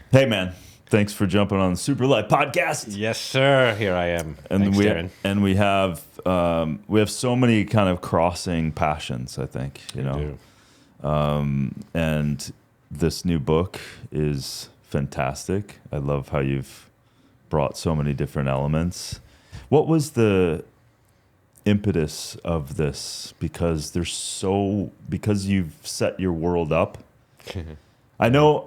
Hey, man. Thanks for jumping on the Super Life podcast. Yes, sir. Here I am. And Thanks, Darin. we have so many kind of crossing passions, I think, you know. And this new book is fantastic. I love how you've brought so many different elements. What was the impetus of this? Because you've set your world up. I know.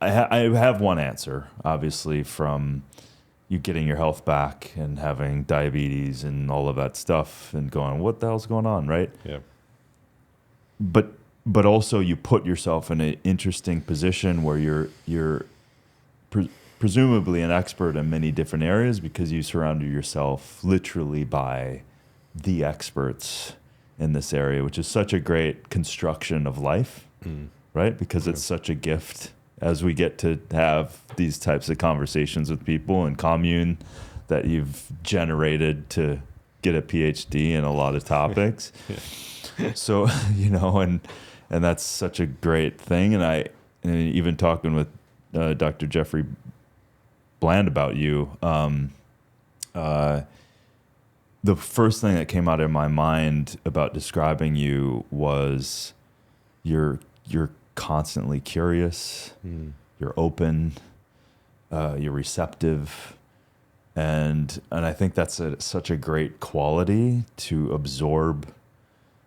I have one answer, obviously, from you getting your health back and having diabetes and all of that stuff and going, what the hell's going on, right? Yeah. But also you put yourself in an interesting position where you're presumably an expert in many different areas because you surrounded yourself literally by the experts in this area, which is such a great construction of life, right? Because it's such a gift as we get to have these types of conversations with people and Commune that you've generated to get a PhD in a lot of topics. So, and that's such a great thing. And even talking with Dr. Jeffrey Bland about you, the first thing that came out of my mind about describing you was you're constantly curious, you're open, you're receptive, and I think that's such a great quality to absorb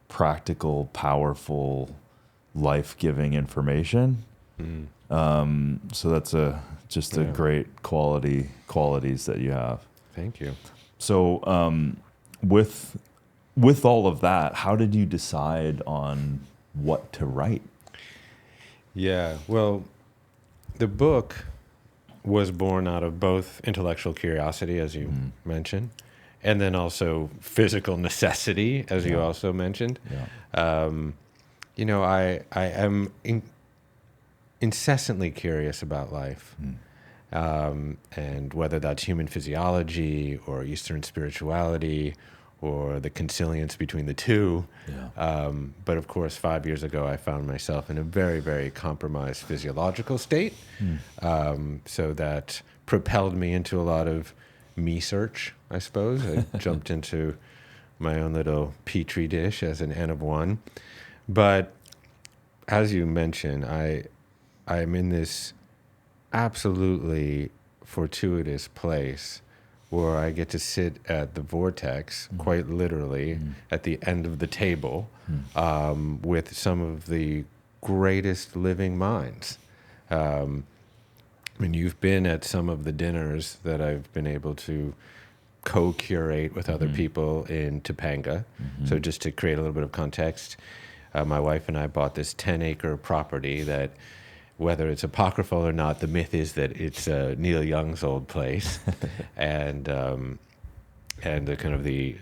practical, powerful, life-giving information. So that's just a great qualities that you have. Thank you. So with all of that, how did you decide on what to write? Yeah, well, the book was born out of both intellectual curiosity, as you mentioned, and then also physical necessity, as you also mentioned. Yeah. I am incessantly curious about life, and whether that's human physiology or Eastern spirituality or the consilience between the two. Yeah. But of course, 5 years ago, I found myself in a very, very compromised physiological state. So that propelled me into a lot of me search, I suppose. I jumped into my own little petri dish as an N of one. But as you mentioned, I'm in this absolutely fortuitous place where I get to sit at the vortex, quite literally, at the end of the table, with some of the greatest living minds. I mean, you've been at some of the dinners that I've been able to co-curate with other people in Topanga. So just to create a little bit of context, my wife and I bought this 10-acre property that, whether it's apocryphal or not, the myth is that it's Neil Young's old place, and the kind of the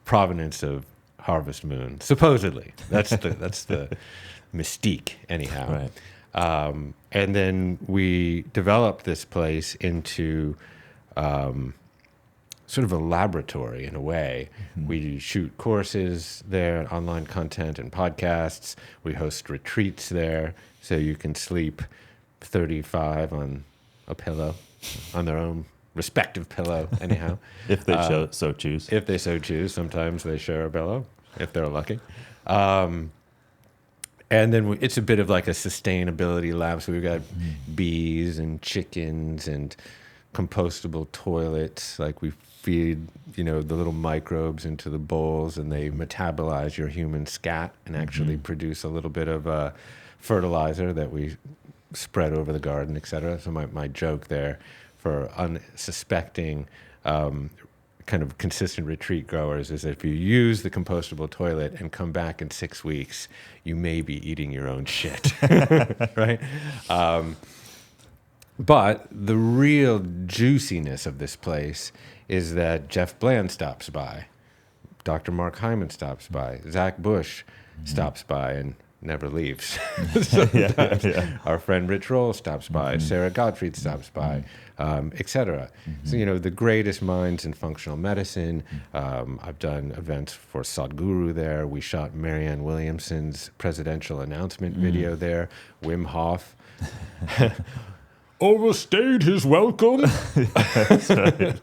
provenance of Harvest Moon, supposedly. That's the mystique, anyhow. Right. And then we developed this place into sort of a laboratory in a way. We shoot courses there, online content and podcasts. We host retreats there, so you can sleep 35 on a pillow, on their own respective pillow, anyhow. If they so choose. If they so choose. Sometimes they share a pillow, if they're lucky. And then it's a bit of like a sustainability lab. So we've got bees and chickens and compostable toilets. Like we feed, the little microbes into the bowls, and they metabolize your human scat and actually produce a little bit of fertilizer that we spread over the garden, etc. So my joke there for unsuspecting kind of consistent retreat growers is that if you use the compostable toilet and come back in 6 weeks, you may be eating your own shit, right? But the real juiciness of this place is that Jeff Bland stops by, Dr. Mark Hyman stops by, Zach Bush stops by and never leaves. Our friend Rich Roll stops by, Sarah Gottfried stops by, etc. So, the greatest minds in functional medicine. I've done events for Sadhguru there. We shot Marianne Williamson's presidential announcement video there. Wim Hof. overstayed his welcome. That's right.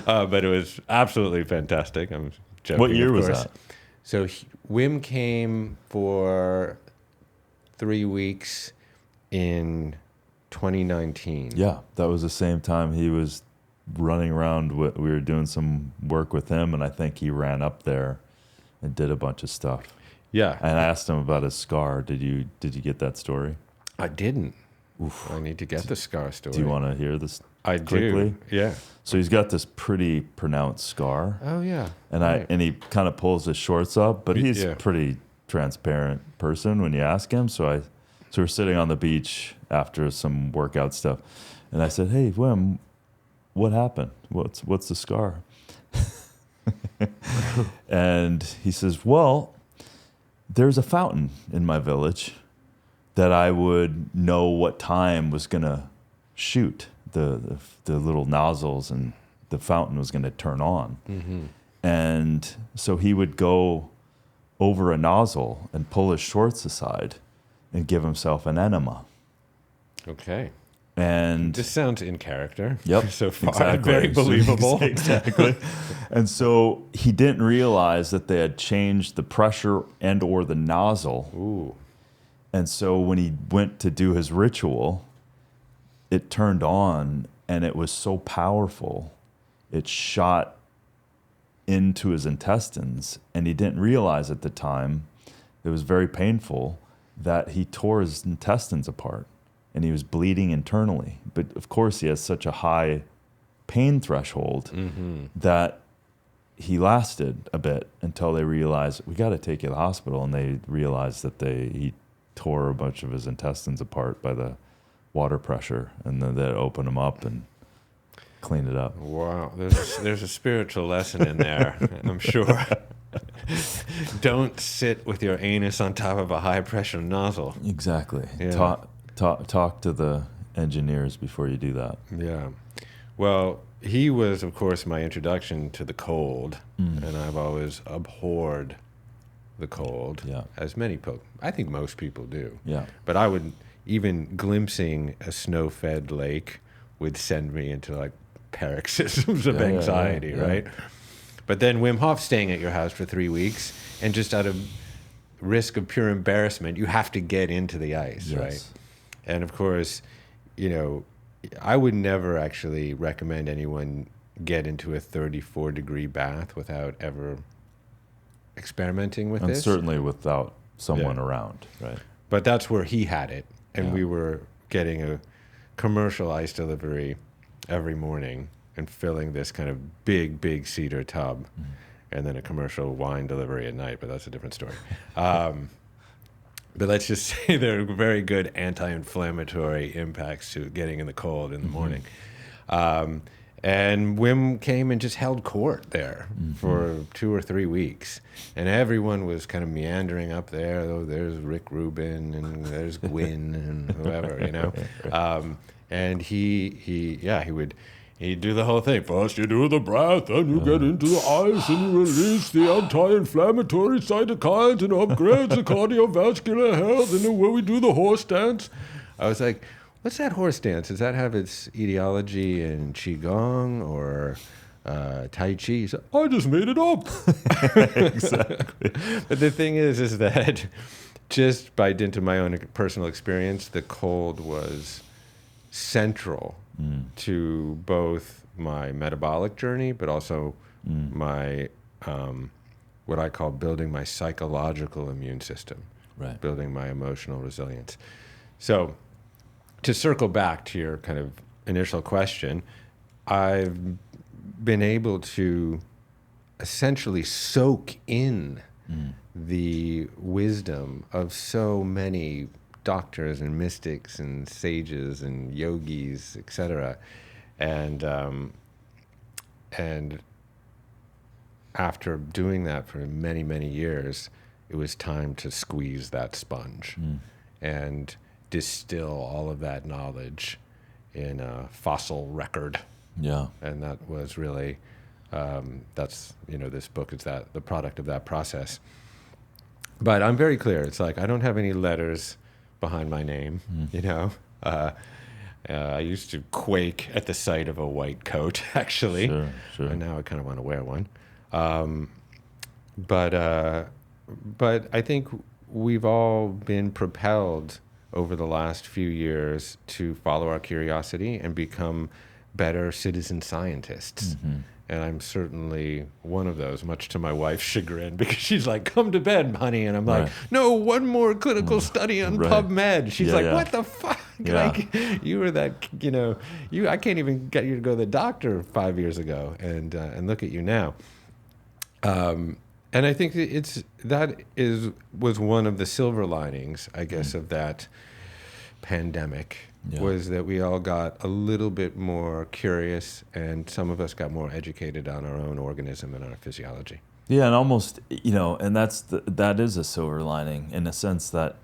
But it was absolutely fantastic. I'm joking. What year of was course. that? So Wim came for 3 weeks in 2019. Yeah, that was the same time he was running around. We were doing some work with him, and I think he ran up there and did a bunch of stuff. Yeah. And I asked him about his scar. Did you get that story? I didn't. Oof. I need to get the scar story. Do you want to hear this I quickly? do. Yeah. So he's got this pretty pronounced scar, Oh, yeah. and Right. he kind of pulls his shorts up, but he's Yeah. a pretty transparent person when you ask him. So we're sitting on the beach after some workout stuff, and I said, "Hey, Wim, what happened? What's the scar?" And he says, "Well, there's a fountain in my village that I would know what time was gonna shoot the little nozzles, and the fountain was gonna turn on." Mm-hmm. And so he would go over a nozzle and pull his shorts aside and give himself an enema. Okay. And This sounds in character. Yep, So far, exactly. very believable. Exactly. And so he didn't realize that they had changed the pressure and or the nozzle. Ooh. And so when he went to do his ritual, it turned on, and it was so powerful, it shot into his intestines, and he didn't realize at the time, it was very painful, that he tore his intestines apart, and he was bleeding internally. But of course he has such a high pain threshold that he lasted a bit until they realized, we got to take you to the hospital. And they realized that he tore a bunch of his intestines apart by the water pressure, and then they opened them up and cleaned it up. Wow. There's a spiritual lesson in there, I'm sure. Don't sit with your anus on top of a high pressure nozzle. Exactly. Yeah. Talk to the engineers before you do that. Yeah. Well, he was, of course, my introduction to the cold, and I've always abhorred the cold, Yeah. as I think most people do. Yeah. But I would, even glimpsing a snow-fed lake would send me into like paroxysms of anxiety, yeah. right? But then Wim Hof staying at your house for 3 weeks, and just out of risk of pure embarrassment, you have to get into the ice, Yes. right? And of course, I would never actually recommend anyone get into a 34-degree bath without ever experimenting with And this. certainly without someone around, right? But that's where he had it, and Yeah. we were getting a commercial ice delivery every morning and filling this kind of big cedar tub, and then a commercial wine delivery at night, but that's a different story. But let's just say there are very good anti-inflammatory impacts to getting in the cold in the morning. And Wim came and just held court there for 2 or 3 weeks. And everyone was kind of meandering up there. Oh, there's Rick Rubin, and there's Gwyn, and whoever, and he'd do the whole thing. First you do the breath, then you get into the ice, and you release the anti-inflammatory cytokines and upgrades the cardiovascular health, and then when we do the horse dance. I was like, what's that horse dance? Does that have its etiology in Qigong or Tai Chi? He said, I just made it up. Exactly. But the thing is that just by dint of my own personal experience, the cold was central to both my metabolic journey, but also my, what I call building my psychological immune system, Right. building my emotional resilience. So to circle back to your kind of initial question, I've been able to essentially soak in the wisdom of so many doctors and mystics and sages and yogis, etc. And after doing that for many years, it was time to squeeze that sponge and distill all of that knowledge in a fossil record. Yeah. And that was really, that's, this book is the product of that process. But I'm very clear. It's like, I don't have any letters behind my name, I used to quake at the sight of a white coat, actually. Sure. And now I kind of want to wear one. But I think we've all been propelled over the last few years to follow our curiosity and become better citizen scientists. Mm-hmm. And I'm certainly one of those, much to my wife's chagrin, because she's like, come to bed, honey. And I'm like, no, one more clinical study on PubMed. She's like, what the fuck? Yeah. Like, you were that, I can't even get you to go to the doctor 5 years ago. And look at you now. And I think was one of the silver linings, I guess, of that pandemic. Was that we all got a little bit more curious, and some of us got more educated on our own organism and our physiology. Yeah, and almost, and that is a silver lining in the sense that,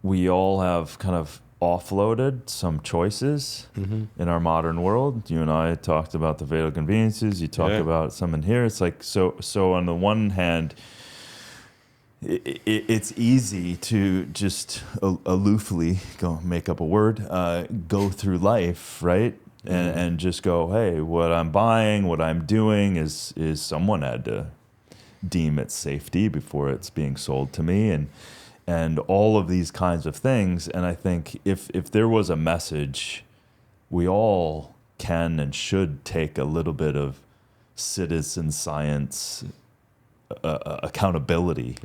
we all have kind of offloaded some choices in our modern world. You and I talked about the fatal conveniences. You talked about some in here. It's like, so on the one hand, it's easy to just aloofly make up a word, go through life, right? And just go, hey, what I'm buying, what I'm doing is someone had to deem it safety before it's being sold to me, and all of these kinds of things. And I think if there was a message, we all can and should take a little bit of citizen science accountability,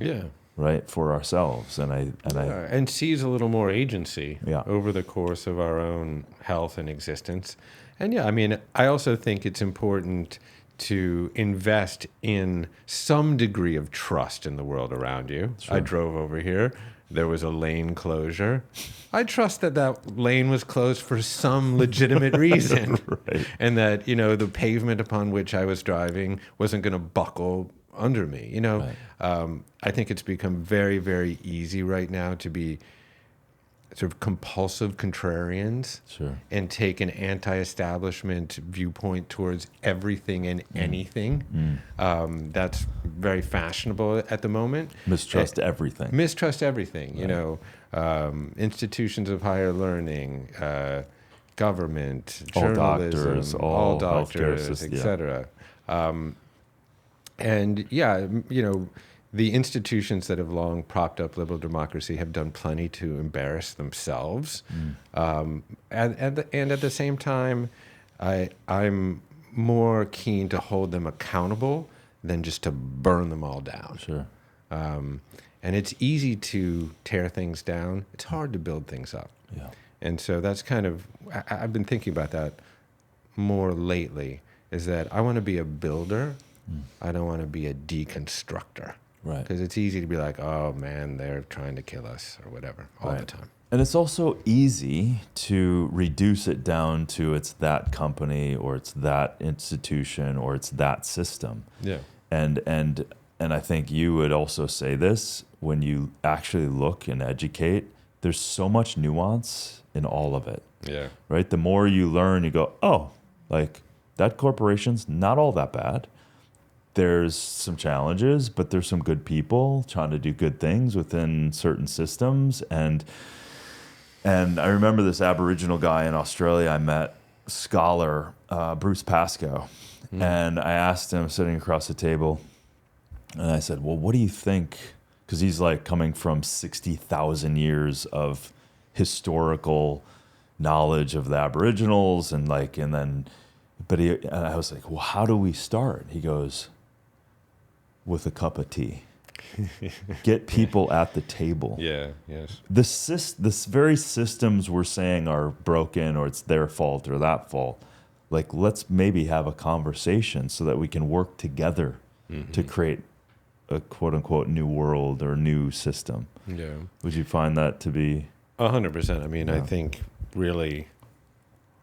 right, for ourselves, and seize a little more agency Yeah. over the course of our own health and existence. And I also think it's important to invest in some degree of trust in the world around you. Sure. I drove over here. There was a lane closure. I trust that lane was closed for some legitimate reason. Right. And that, the pavement upon which I was driving wasn't going to buckle under me. Right. I think it's become very, very easy right now to be sort of compulsive contrarians and take an anti-establishment viewpoint towards everything and anything. That's very fashionable at the moment. Mistrust everything. Mistrust everything. Institutions of higher learning, government, journalism, all doctors, etc. The institutions that have long propped up liberal democracy have done plenty to embarrass themselves. And at the same time, I'm more keen to hold them accountable than just to burn them all down. Sure. And it's easy to tear things down. It's hard to build things up. Yeah. And so that's I've been thinking about that more lately, is that I want to be a builder. I don't want to be a deconstructor. Right. Because it's easy to be like, oh man, they're trying to kill us or whatever all the time. And it's also easy to reduce it down to it's that company or it's that institution or it's that system. Yeah. And I think you would also say this when you actually look and educate, there's so much nuance in all of it. Yeah. Right? The more you learn, you go, oh, like that corporation's not all that bad. There's some challenges, but there's some good people trying to do good things within certain systems. And I remember this Aboriginal guy in Australia I met, scholar, Bruce Pascoe. And I asked him, sitting across the table, and I said, well, what do you think? Because he's like coming from 60,000 years of historical knowledge of the Aboriginals and I was like, well, how do we start? He goes, with a cup of tea. Get people at the table. Yeah, yes. This very systems we're saying are broken or it's their fault or that fault. Like, let's maybe have a conversation so that we can work together to create a quote unquote new world or new system. Yeah. Would you find that to be 100%? I mean, I think really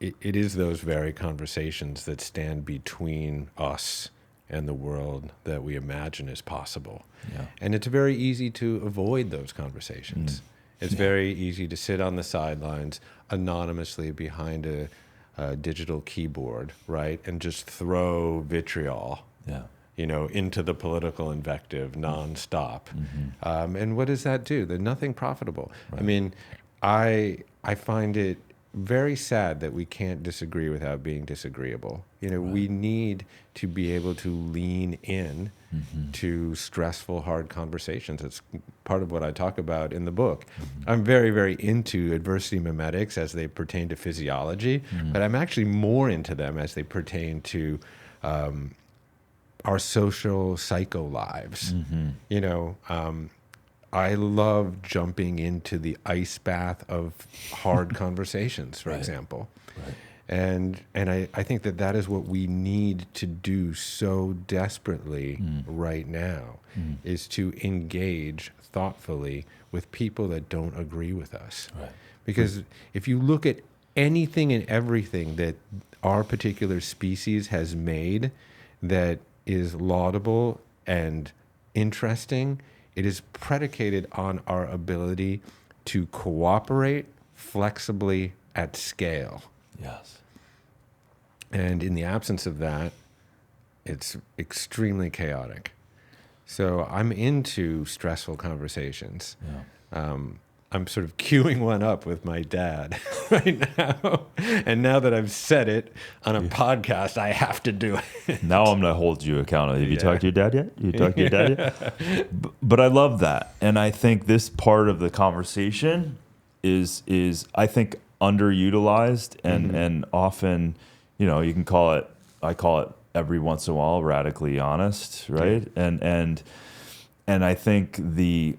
it is those very conversations that stand between us and the world that we imagine is possible. Yeah. And it's very easy to avoid those conversations. It's very easy to sit on the sidelines anonymously behind a digital keyboard, right? And just throw vitriol, into the political invective nonstop. And what does that do? There's nothing profitable. Right. I mean, I find it very sad that we can't disagree without being disagreeable. We need to be able to lean in to stressful, hard conversations. It's part of what I talk about in the book. I'm very, very into adversity mimetics as they pertain to physiology, but I'm actually more into them as they pertain to our social psycho lives. I love jumping into the ice bath of hard conversations, for example. Right. And I think that is what we need to do so desperately right now, is to engage thoughtfully with people that don't agree with us. Right. Because if you look at anything and everything that our particular species has made that is laudable and interesting, it is predicated on our ability to cooperate flexibly at scale. Yes. And in the absence of that, it's extremely chaotic. So I'm into stressful conversations. Yeah. I'm sort of queuing one up with my dad right now. And now that I've said it on a podcast, I have to do it. Now I'm going to hold you accountable. Have you talked to your dad yet? You talked to your dad yet? But I love that. And I think this part of the conversation is I think, underutilized and often, you can call it, I call it every once in a while, radically honest, right? Yeah. And I think the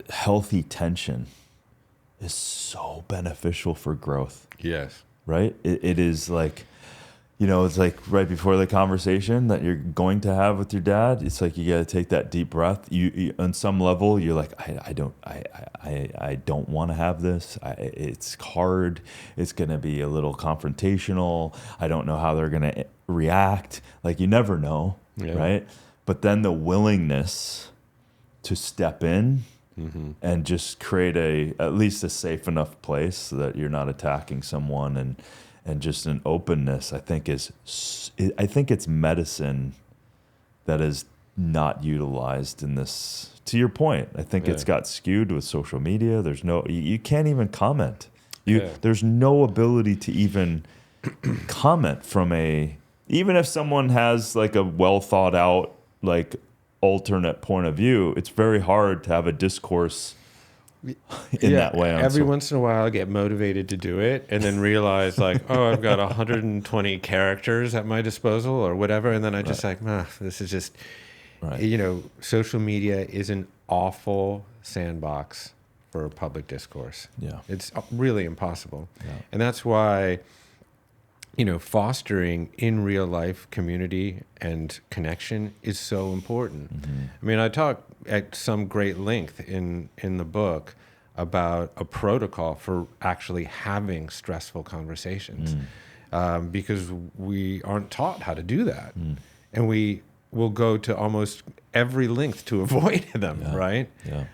healthy tension is so beneficial for growth. Yes. Right? It is like, it's like right before the conversation that you're going to have with your dad, it's like you got to take that deep breath. You on some level, you're like, I don't want to have this. It's hard. It's going to be a little confrontational. I don't know how they're going to react. Like, you never know, right? But then the willingness to step in and just create at least a safe enough place so that you're not attacking someone, and just an openness, I think it's medicine that is not utilized in this. To your point, I think it's got skewed with social media. There's you can't even comment. There's no ability to even comment even if someone has like a well thought out, like, alternate point of view. It's very hard to have a discourse in that way. Every once in a while I get motivated to do it and then realize like, I've got 120 characters at my disposal or whatever. And then I just this is just, social media is an awful sandbox for public discourse. Yeah. It's really impossible. Yeah. And that's why, fostering in real life community and connection is so important. I mean, I talk at some great length in the book about a protocol for actually having stressful conversations, because we aren't taught how to do that. And we will go to almost every length to avoid them, right? Yeah.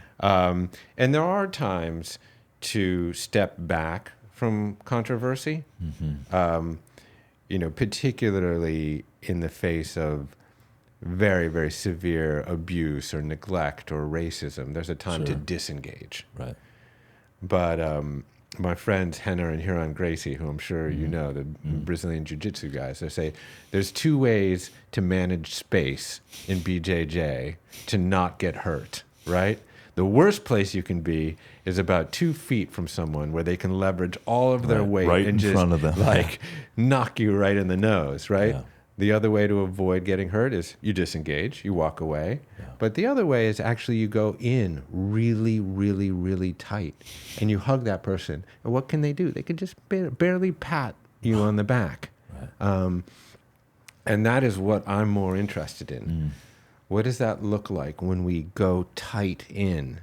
And there are times to step back from controversy, particularly in the face of very, very severe abuse or neglect or racism. There's a time to disengage. Right. But my friends Henner and Huron Gracie, who I'm sure you know, the Brazilian Jiu-Jitsu guys, they say there's two ways to manage space in BJJ to not get hurt, right? The worst place you can be is about 2 feet from someone where they can leverage all of their weight and just front of them. Knock you right in the nose, right? Yeah. The other way to avoid getting hurt is you disengage, you walk away. Yeah. But the other way is actually you go in really, really, really tight and you hug that person. And what can they do? They can just barely pat you on the back. Right. And that is what I'm more interested in. What does that look like when we go tight in?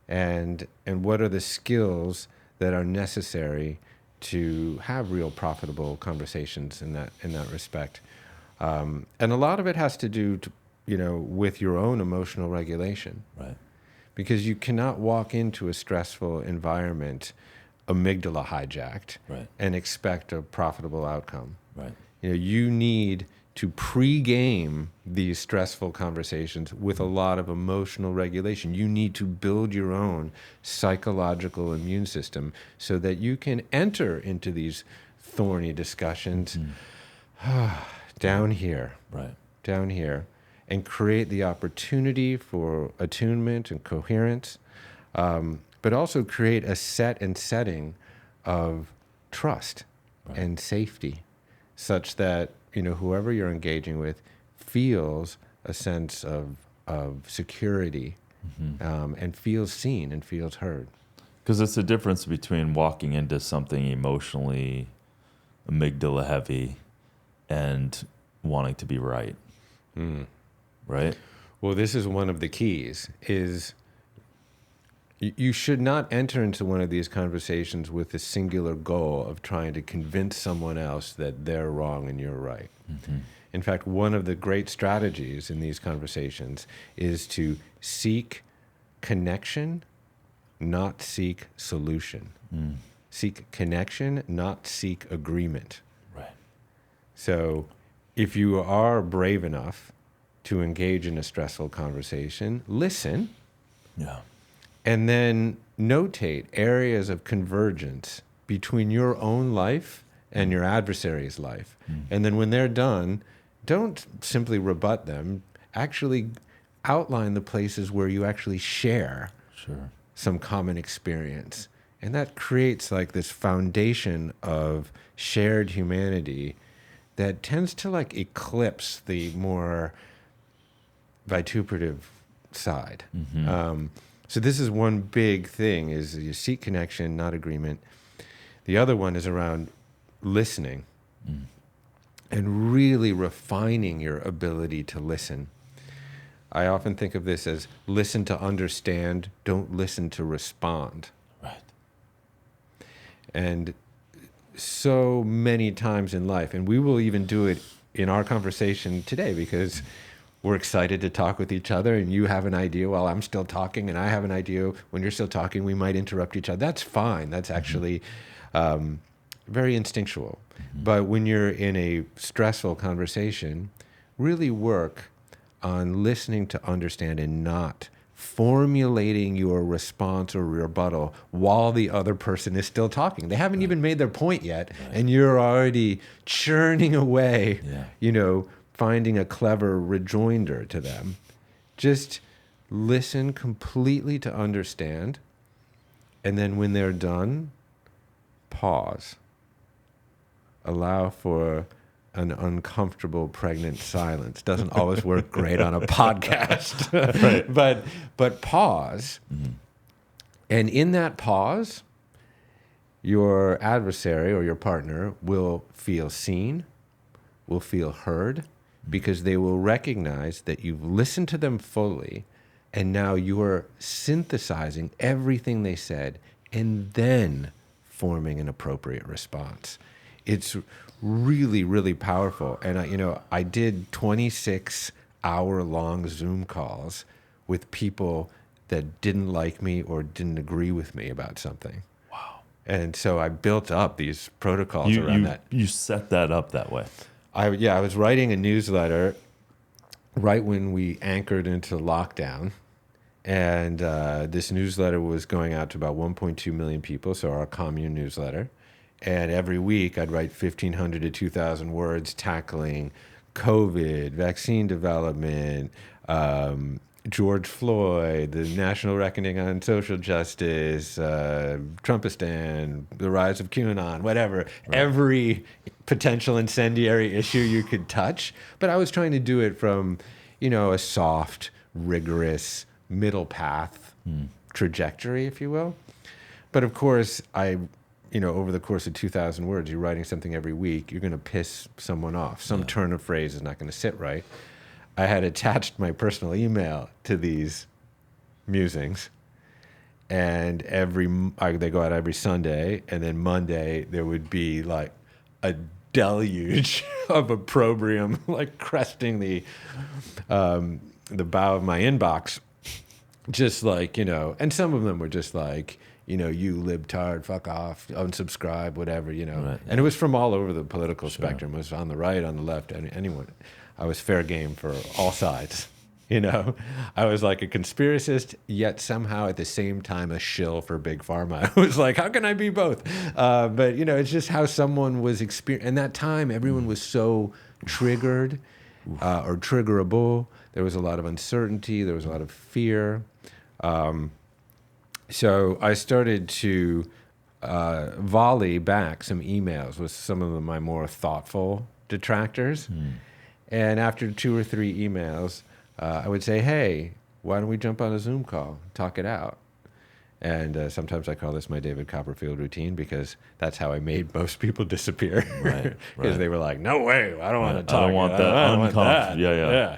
And what are the skills that are necessary to have real profitable conversations in that respect? And a lot of it has to do with your own emotional regulation. Right. Because you cannot walk into a stressful environment amygdala hijacked and expect a profitable outcome. Right. You need to pre-game these stressful conversations with a lot of emotional regulation. You need to build your own psychological immune system so that you can enter into these thorny discussions down here, and create the opportunity for attunement and coherence, but also create a setting of trust and safety, such that whoever you're engaging with feels a sense of security, and feels seen and feels heard. Because it's the difference between walking into something emotionally amygdala heavy and wanting to be right. Right? Well, this is one of the keys, is you should not enter into one of these conversations with the singular goal of trying to convince someone else that they're wrong and you're right. In fact, one of the great strategies in these conversations is to seek connection, not seek solution. Seek connection, not seek agreement. Right. So if you are brave enough to engage in a stressful conversation, listen. Yeah. And then notate areas of convergence between your own life and your adversary's life. And then when they're done, don't simply rebut them. Actually outline the places where you actually share some common experience. And that creates like this foundation of shared humanity that tends to like eclipse the more vituperative side. So this is one big thing, is you seek connection, not agreement. The other one is around listening and really refining your ability to listen. I often think of this as listen to understand, don't listen to respond. Right. And so many times in life, and we will even do it in our conversation today, because we're excited to talk with each other, and you have an idea while I'm still talking, and I have an idea when you're still talking. We might interrupt each other. That's fine. That's actually very instinctual. But when you're in a stressful conversation, really work on listening to understand and not formulating your response or rebuttal while the other person is still talking. They haven't even made their point yet, and you're already churning away, finding a clever rejoinder to them. Just listen completely to understand, and then when they're done, pause. Allow for an uncomfortable pregnant silence. Doesn't always work great on a podcast. But pause. And in that pause, your adversary or your partner will feel seen, will feel heard, because they will recognize that you've listened to them fully, and now you're synthesizing everything they said and then forming an appropriate response. It's really, really powerful. And I did 26-hour-long Zoom calls with people that didn't like me or didn't agree with me about something. Wow. And so I built up these protocols around that. You set that up that way. I was writing a newsletter right when we anchored into lockdown. And this newsletter was going out to about 1.2 million people, so our Commune newsletter. And every week I'd write 1,500 to 2,000 words tackling COVID, vaccine development, George Floyd, the national reckoning on social justice, Trumpistan, the rise of QAnon, whatever. Right. Every potential incendiary issue you could touch. But I was trying to do it from, a soft, rigorous, middle path trajectory, if you will. But of course, over the course of 2,000 words, you're writing something every week, you're going to piss someone off. Some turn of phrase is not going to sit right. I had attached my personal email to these musings, and they go out every Sunday, and then Monday there would be like a deluge of opprobrium, like cresting the bow of my inbox, just like, and some of them were just like, you libtard, fuck off, unsubscribe, whatever, Right, And it was from all over the political Sure. spectrum. It was on the right, on the left, anyone. I was fair game for all sides. I was like a conspiracist, yet somehow at the same time a shill for big pharma. I was like, how can I be both? But it's just how someone was experiencing. And that time, everyone was so triggered or triggerable. There was a lot of uncertainty. There was a lot of fear. So I started to volley back some emails with some of my more thoughtful detractors. And after 2 or 3 emails, I would say, hey, why don't we jump on a Zoom call, talk it out? And sometimes I call this my David Copperfield routine because that's how I made most people disappear. Right. Because they were like, no way, I don't want to talk. I don't want that. I don't want that. Yeah.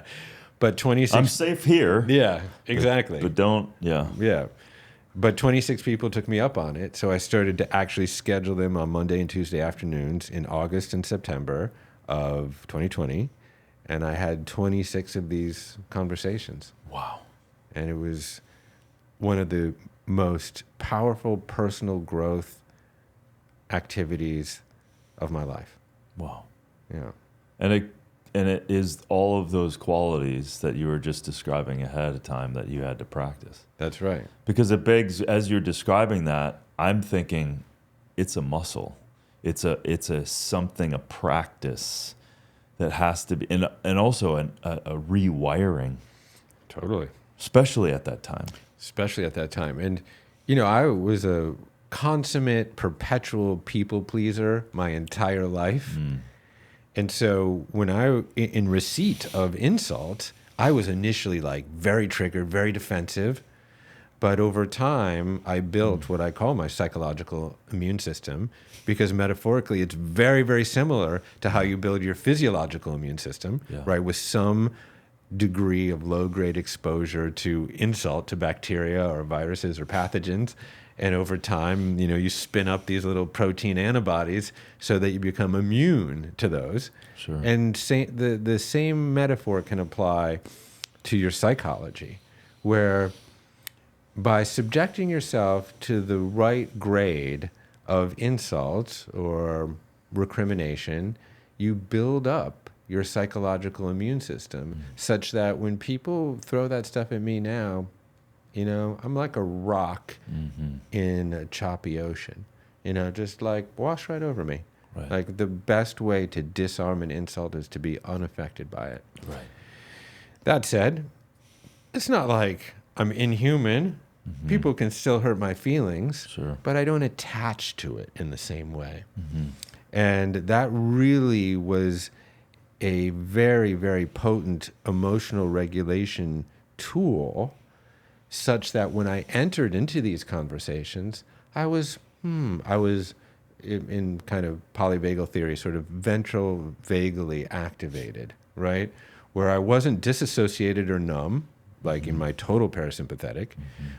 But 26... I'm safe here. Yeah, exactly. But don't, Yeah. But 26 people took me up on it, so I started to actually schedule them on Monday and Tuesday afternoons in August and September of 2020. And I had 26 of these conversations. Wow. And it was one of the most powerful personal growth activities of my life. Wow. Yeah. And it is all of those qualities that you were just describing ahead of time that you had to practice. That's right. Because it begs, as you're describing that, I'm thinking it's a muscle. It's a practice that has to be, and also a rewiring. Totally. Especially at that time. And, I was a consummate, perpetual people pleaser my entire life. And so when in receipt of insult, I was initially like very triggered, very defensive. But over time, I built what I call my psychological immune system, because metaphorically, it's very, very similar to how you build your physiological immune system, right? With some degree of low-grade exposure to insult, to bacteria or viruses or pathogens. And over time, you spin up these little protein antibodies so that you become immune to those. Sure. And the same metaphor can apply to your psychology, where by subjecting yourself to the right grade of insult or recrimination, you build up your psychological immune system such that when people throw that stuff at me now, I'm like a rock in a choppy ocean, just like wash right over me. Right. Like the best way to disarm an insult is to be unaffected by it. Right. That said, it's not like I'm inhuman. People can still hurt my feelings, Sure. but I don't attach to it in the same way. And that really was a very, very potent emotional regulation tool, such that when I entered into these conversations, I was in kind of polyvagal theory, sort of ventral vagally activated, right? Where I wasn't disassociated or numb, like in my total parasympathetic,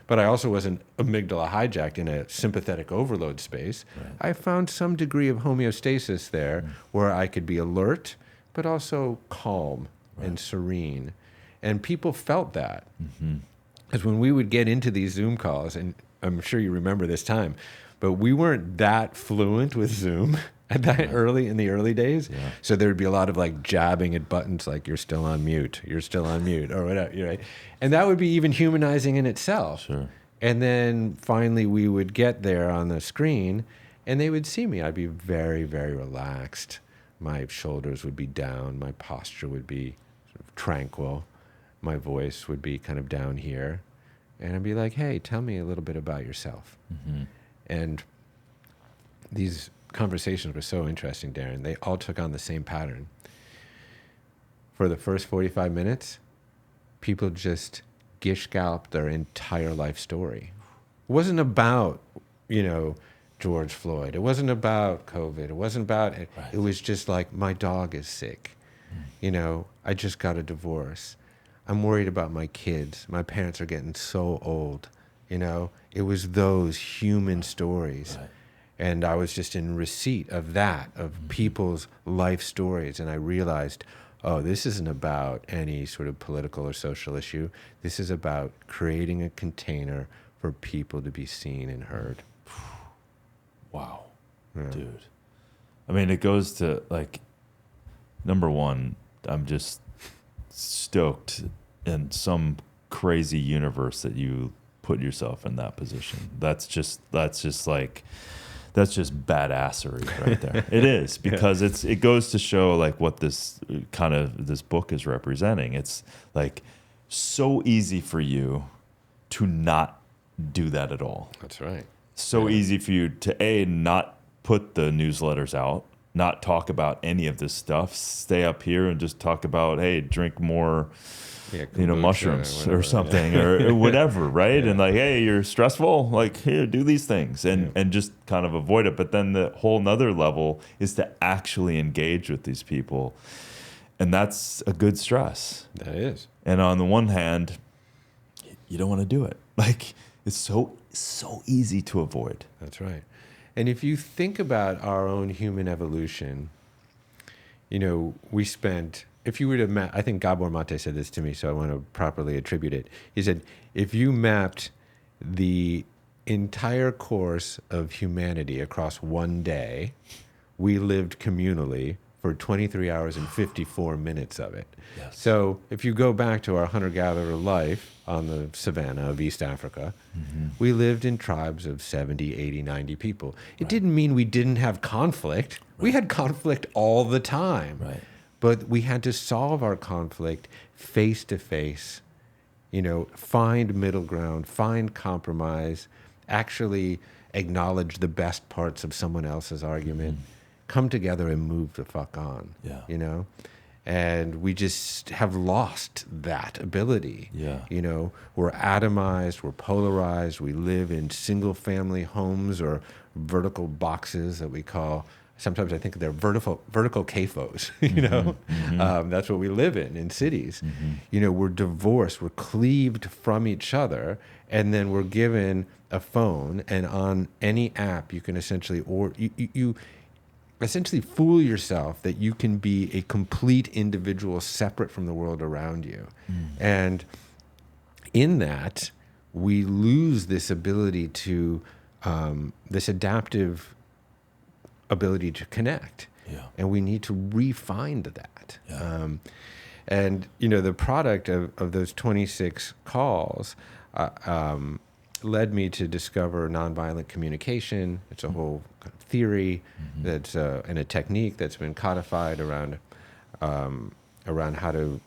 but I also wasn't amygdala hijacked in a sympathetic overload space. Right. I found some degree of homeostasis there where I could be alert, but also calm and serene. And people felt that. Because when we would get into these Zoom calls, and I'm sure you remember this time, but we weren't that fluent with Zoom at that in the early days. Yeah. So there'd be a lot of like jabbing at buttons like you're still on mute, or whatever, right? And that would be even humanizing in itself. Sure. And then finally we would get there on the screen and they would see me. I'd be very, very relaxed. My shoulders would be down. My posture would be sort of tranquil. My voice would be kind of down here. And I'd be like, hey, tell me a little bit about yourself. And these conversations were so interesting, Darin. They all took on the same pattern. For the first 45 minutes, people just gish-galloped their entire life story. It wasn't about, George Floyd. It wasn't about COVID. It wasn't about it. Right. It was just like, my dog is sick. I just got a divorce. I'm worried about my kids. My parents are getting so old. It was those human stories. Right. And I was just in receipt of that, of people's life stories. And I realized, oh, this isn't about any sort of political or social issue. This is about creating a container for people to be seen and heard. Wow, Yeah. dude. I mean, it goes to like, number one, I'm just stoked in some crazy universe that you put yourself in that position. That's just badassery right there. It is, because it goes to show like what this book is representing. It's like so easy for you to not do that at all. That's right. So easy for you to not put the newsletters out, not talk about any of this stuff, stay up here and just talk about, hey, drink more, mushrooms or something or whatever, right? And like, hey, you're stressful, like, here, do these things, and just kind of avoid it. But then the whole nother level is to actually engage with these people, and that's a good stress. That is. And on the one hand, you don't want to do it. Like, it's so easy to avoid. That's right. And if you think about our own human evolution, we spent, if you were to I think Gabor Mate said this to me, so I want to properly attribute it. He said, if you mapped the entire course of humanity across one day, we lived communally for 23 hours and 54 minutes of it. Yes. So if you go back to our hunter-gatherer life on the savannah of East Africa, we lived in tribes of 70, 80, 90 people. It didn't mean we didn't have conflict. Right. We had conflict all the time. Right. But we had to solve our conflict face to face, find middle ground, find compromise, actually acknowledge the best parts of someone else's argument, come together and move the fuck on. Yeah. And we just have lost that ability. Yeah. We're atomized, we're polarized, we live in single family homes or vertical boxes that we call, sometimes I think they're vertical CAFOs, that's what we live in cities. We're divorced, we're cleaved from each other, and then we're given a phone, and on any app you can essentially, you essentially fool yourself that you can be a complete individual separate from the world around you. And in that, we lose this ability to, this adaptive ability to connect. Yeah. And we need to re-find that. Yeah. And, the product of those 26 calls led me to discover nonviolent communication. It's a whole theory that's and a technique that's been codified around how to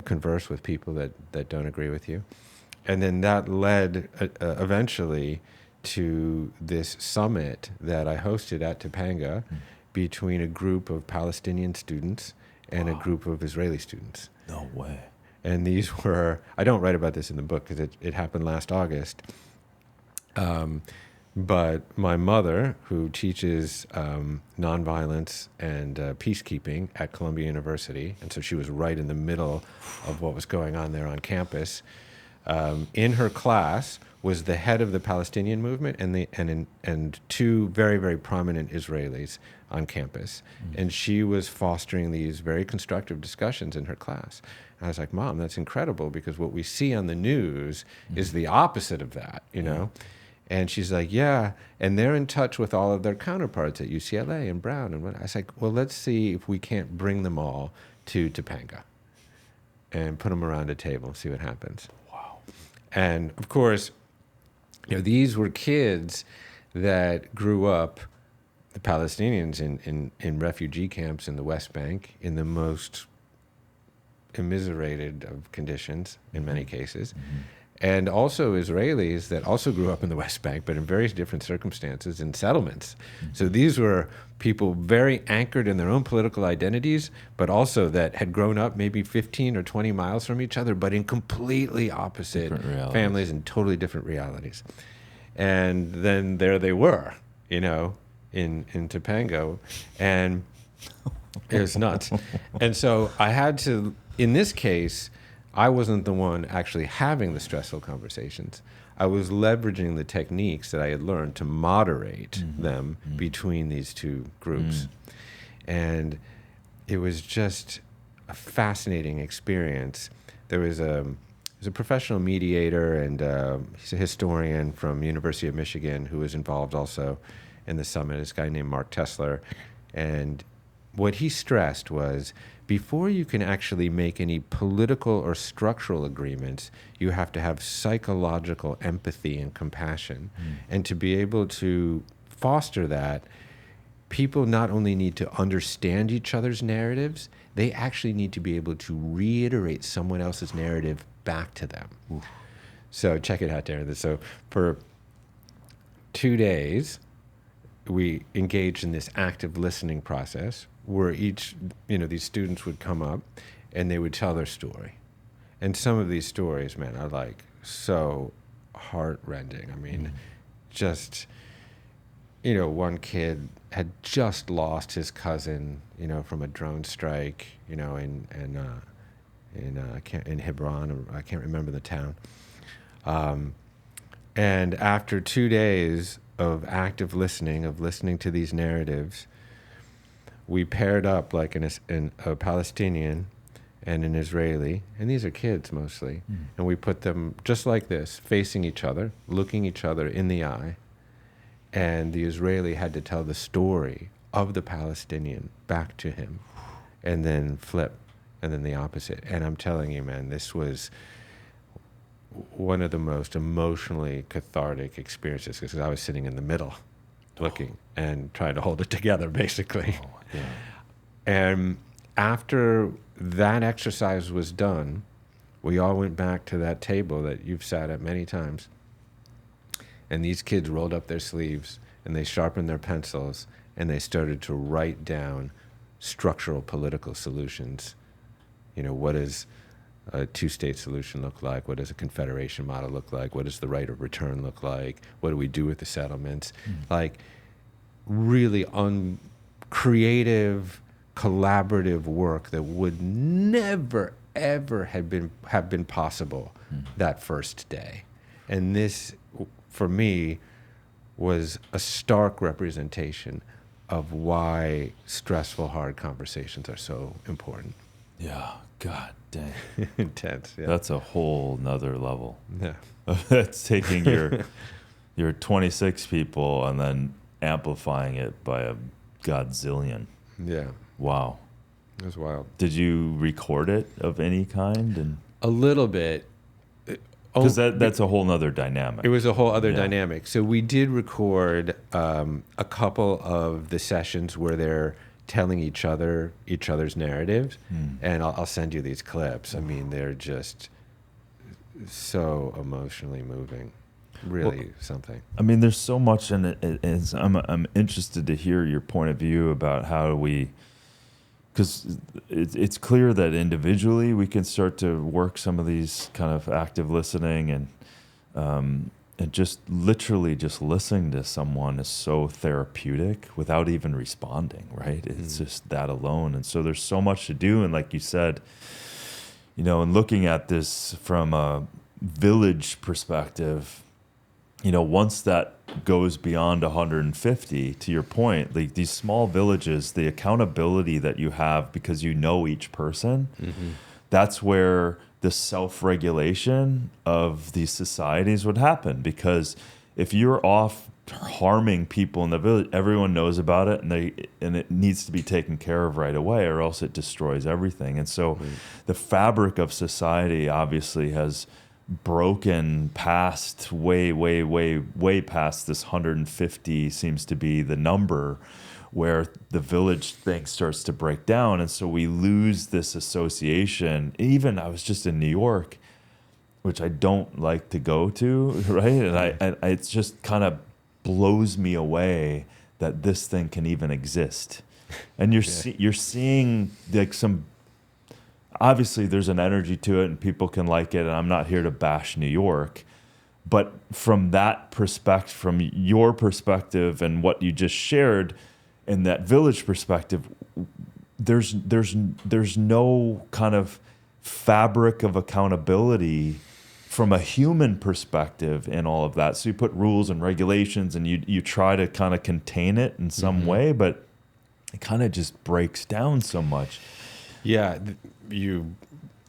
converse with people that don't agree with you. And then that led eventually to this summit that I hosted at Topanga between a group of Palestinian students and a group of Israeli students. No way. And these were, I don't write about this in the book because it happened last August. But my mother, who teaches nonviolence and peacekeeping at Columbia University, and so she was right in the middle of what was going on there on campus, in her class was the head of the Palestinian movement and two very, very prominent Israelis on campus. And she was fostering these very constructive discussions in her class. And I was like, Mom, that's incredible, because what we see on the news is the opposite of that, And she's like, yeah, and they're in touch with all of their counterparts at UCLA and Brown. And I was like, well, let's see if we can't bring them all to Topanga and put them around a table and see what happens. Wow. And of course, these were kids that grew up, the Palestinians, in refugee camps in the West Bank, in the most immiserated of conditions in many cases. And also Israelis that also grew up in the West Bank, but in very different circumstances in settlements. So these were people very anchored in their own political identities, but also that had grown up maybe 15 or 20 miles from each other, but in completely opposite families and totally different realities. And then there they were, in Topanga, and it was nuts. And so I had to, in this case, I wasn't the one actually having the stressful conversations. I was leveraging the techniques that I had learned to moderate them between these two groups. And it was just a fascinating experience. There was he's a professional mediator, and he's a historian from University of Michigan who was involved also in the summit. This guy named Mark Tesler. And what he stressed was, before you can actually make any political or structural agreements, you have to have psychological empathy and compassion. And to be able to foster that, people not only need to understand each other's narratives, they actually need to be able to reiterate someone else's narrative back to them. Oof. So check it out, Darin. So for 2 days, we engaged in this active listening process where each, these students would come up and they would tell their story. And some of these stories, man, are like so heartrending. I mean, just, one kid had just lost his cousin, from a drone strike, in Hebron, or I can't remember the town. And after 2 days of active listening, of listening to these narratives, we paired up like a Palestinian and an Israeli, and these are kids mostly, and we put them just like this, facing each other, looking each other in the eye, and the Israeli had to tell the story of the Palestinian back to him, and then flip, and then the opposite. And I'm telling you, man, this was one of the most emotionally cathartic experiences, because I was sitting in the middle looking and trying to hold it together, basically. Oh, yeah. And after that exercise was done, we all went back to that table that you've sat at many times, and these kids rolled up their sleeves and they sharpened their pencils and they started to write down structural political solutions. What does a two-state solution look like? What does a confederation model look like? What does the right of return look like? What do we do with the settlements? Like really creative, collaborative work that would never, ever have been possible that first day. And this, for me, was a stark representation of why stressful, hard conversations are so important. Yeah, God dang. Intense, yeah. That's a whole nother level. Yeah. That's taking your 26 people and then amplifying it by a godzillion. Yeah. Wow. It was wild. Did you record it of any kind? And a little bit. Because that's a whole nother dynamic. It was a whole other dynamic. So we did record a couple of the sessions where they're telling each other's narratives, and I'll send you these clips. I mean, they're just so emotionally moving. Really something. I mean, there's so much in it. I'm interested to hear your point of view about how because it's clear that individually we can start to work some of these kind of active listening, and just literally just listening to someone is so therapeutic without even responding, right? It's just that alone. And so there's so much to do. And like you said, and looking at this from a village perspective, once that goes beyond 150, to your point, like these small villages, the accountability that you have because you know each person, that's where the self-regulation of these societies would happen. Because if you're off harming people in the village, everyone knows about it, and it needs to be taken care of right away, or else it destroys everything. And so the fabric of society obviously has broken past way past this 150 seems to be the number where the village thing starts to break down. And so we lose this association. Even I was just in New York, which I don't like to go to, right? And I it's just kind of blows me away that this thing can even exist. And you're seeing like some, obviously there's an energy to it and people can like it, and I'm not here to bash New York, but from that perspective, from your perspective and what you just shared in that village perspective, there's no kind of fabric of accountability from a human perspective in all of that. So you put rules and regulations and you try to kind of contain it in some way, but it kind of just breaks down so much. Yeah,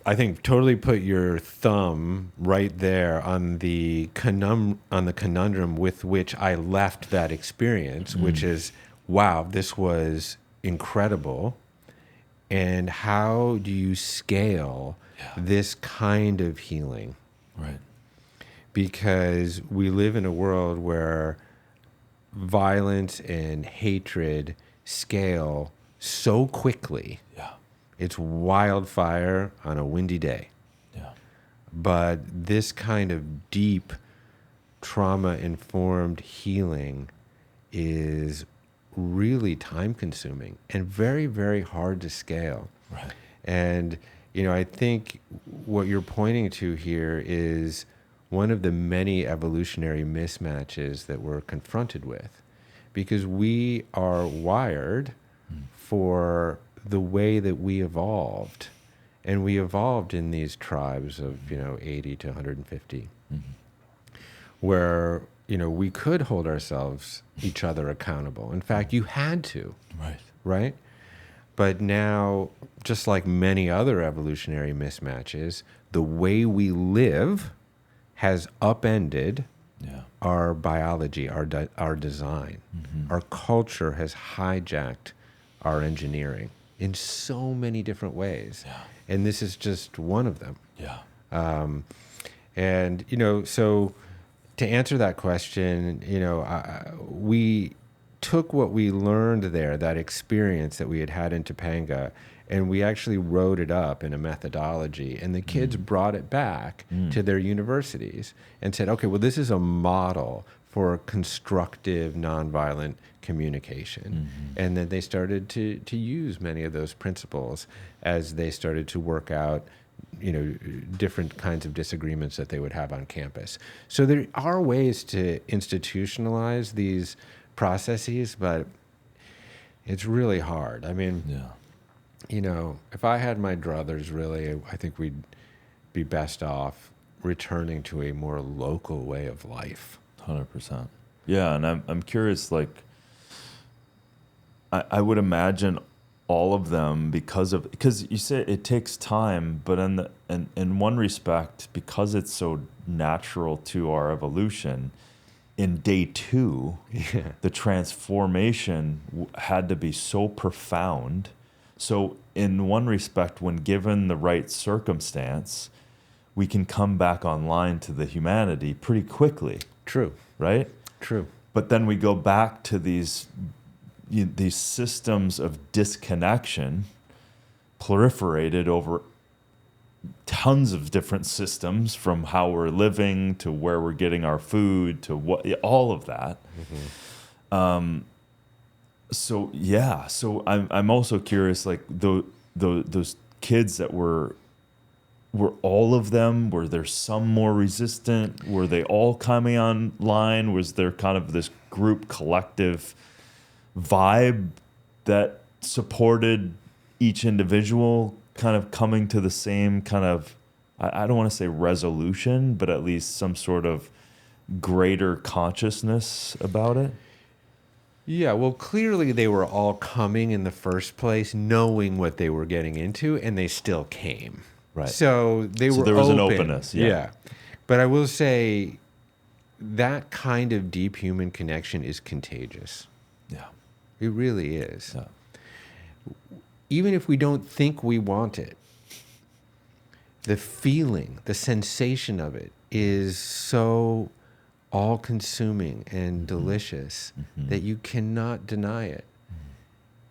I think totally put your thumb right there on the conundrum with which I left that experience, which is, wow, this was incredible. And how do you scale this kind of healing? Right. Because we live in a world where violence and hatred scale so quickly. Yeah. It's wildfire on a windy day. Yeah. But this kind of deep trauma-informed healing is really time-consuming and very, very hard to scale. Right. And, I think what you're pointing to here is one of the many evolutionary mismatches that we're confronted with, because we are wired for the way that we evolved. And we evolved in these tribes of, 80 to 150, where, we could hold each other accountable. In fact, you had to. Right? But now, just like many other evolutionary mismatches, the way we live has upended our biology, our design. Our culture has hijacked our engineering in so many different ways. And this is just one of them. And, so to answer that question, we took what we learned there, that experience that we had in Topanga, and we actually wrote it up in a methodology. And the kids brought it back to their universities and said, okay, well, this is a model for constructive, nonviolent communication. And then they started to use many of those principles as they started to work out different kinds of disagreements that they would have on campus. So there are ways to institutionalize these processes, but it's really hard. I mean, if I had my druthers, really, I think we'd be best off returning to a more local way of life. 100%. Yeah, and I'm curious, like, I would imagine all of them because you say it takes time, but in one respect, because it's so natural to our evolution, in day 2, the transformation had to be so profound. So in one respect, when given the right circumstance, we can come back online to the humanity pretty quickly. True. Right? True. But then we go back to these systems of disconnection proliferated over tons of different systems, from how we're living to where we're getting our food to all of that. So I'm also curious, like those kids that were all of them, were there some more resistant? Were they all coming online? Was there kind of this group collective vibe that supported each individual kind of coming to the same kind of, I don't want to say resolution, but at least some sort of greater consciousness about it? Yeah, well, clearly they were all coming in the first place, knowing what they were getting into, and they still came. Right. So there was open. an openness. Yeah. But I will say that kind of deep human connection is contagious. Yeah. It really is. Yeah. Even if we don't think we want it, the feeling, the sensation of it is so all-consuming and delicious that you cannot deny it.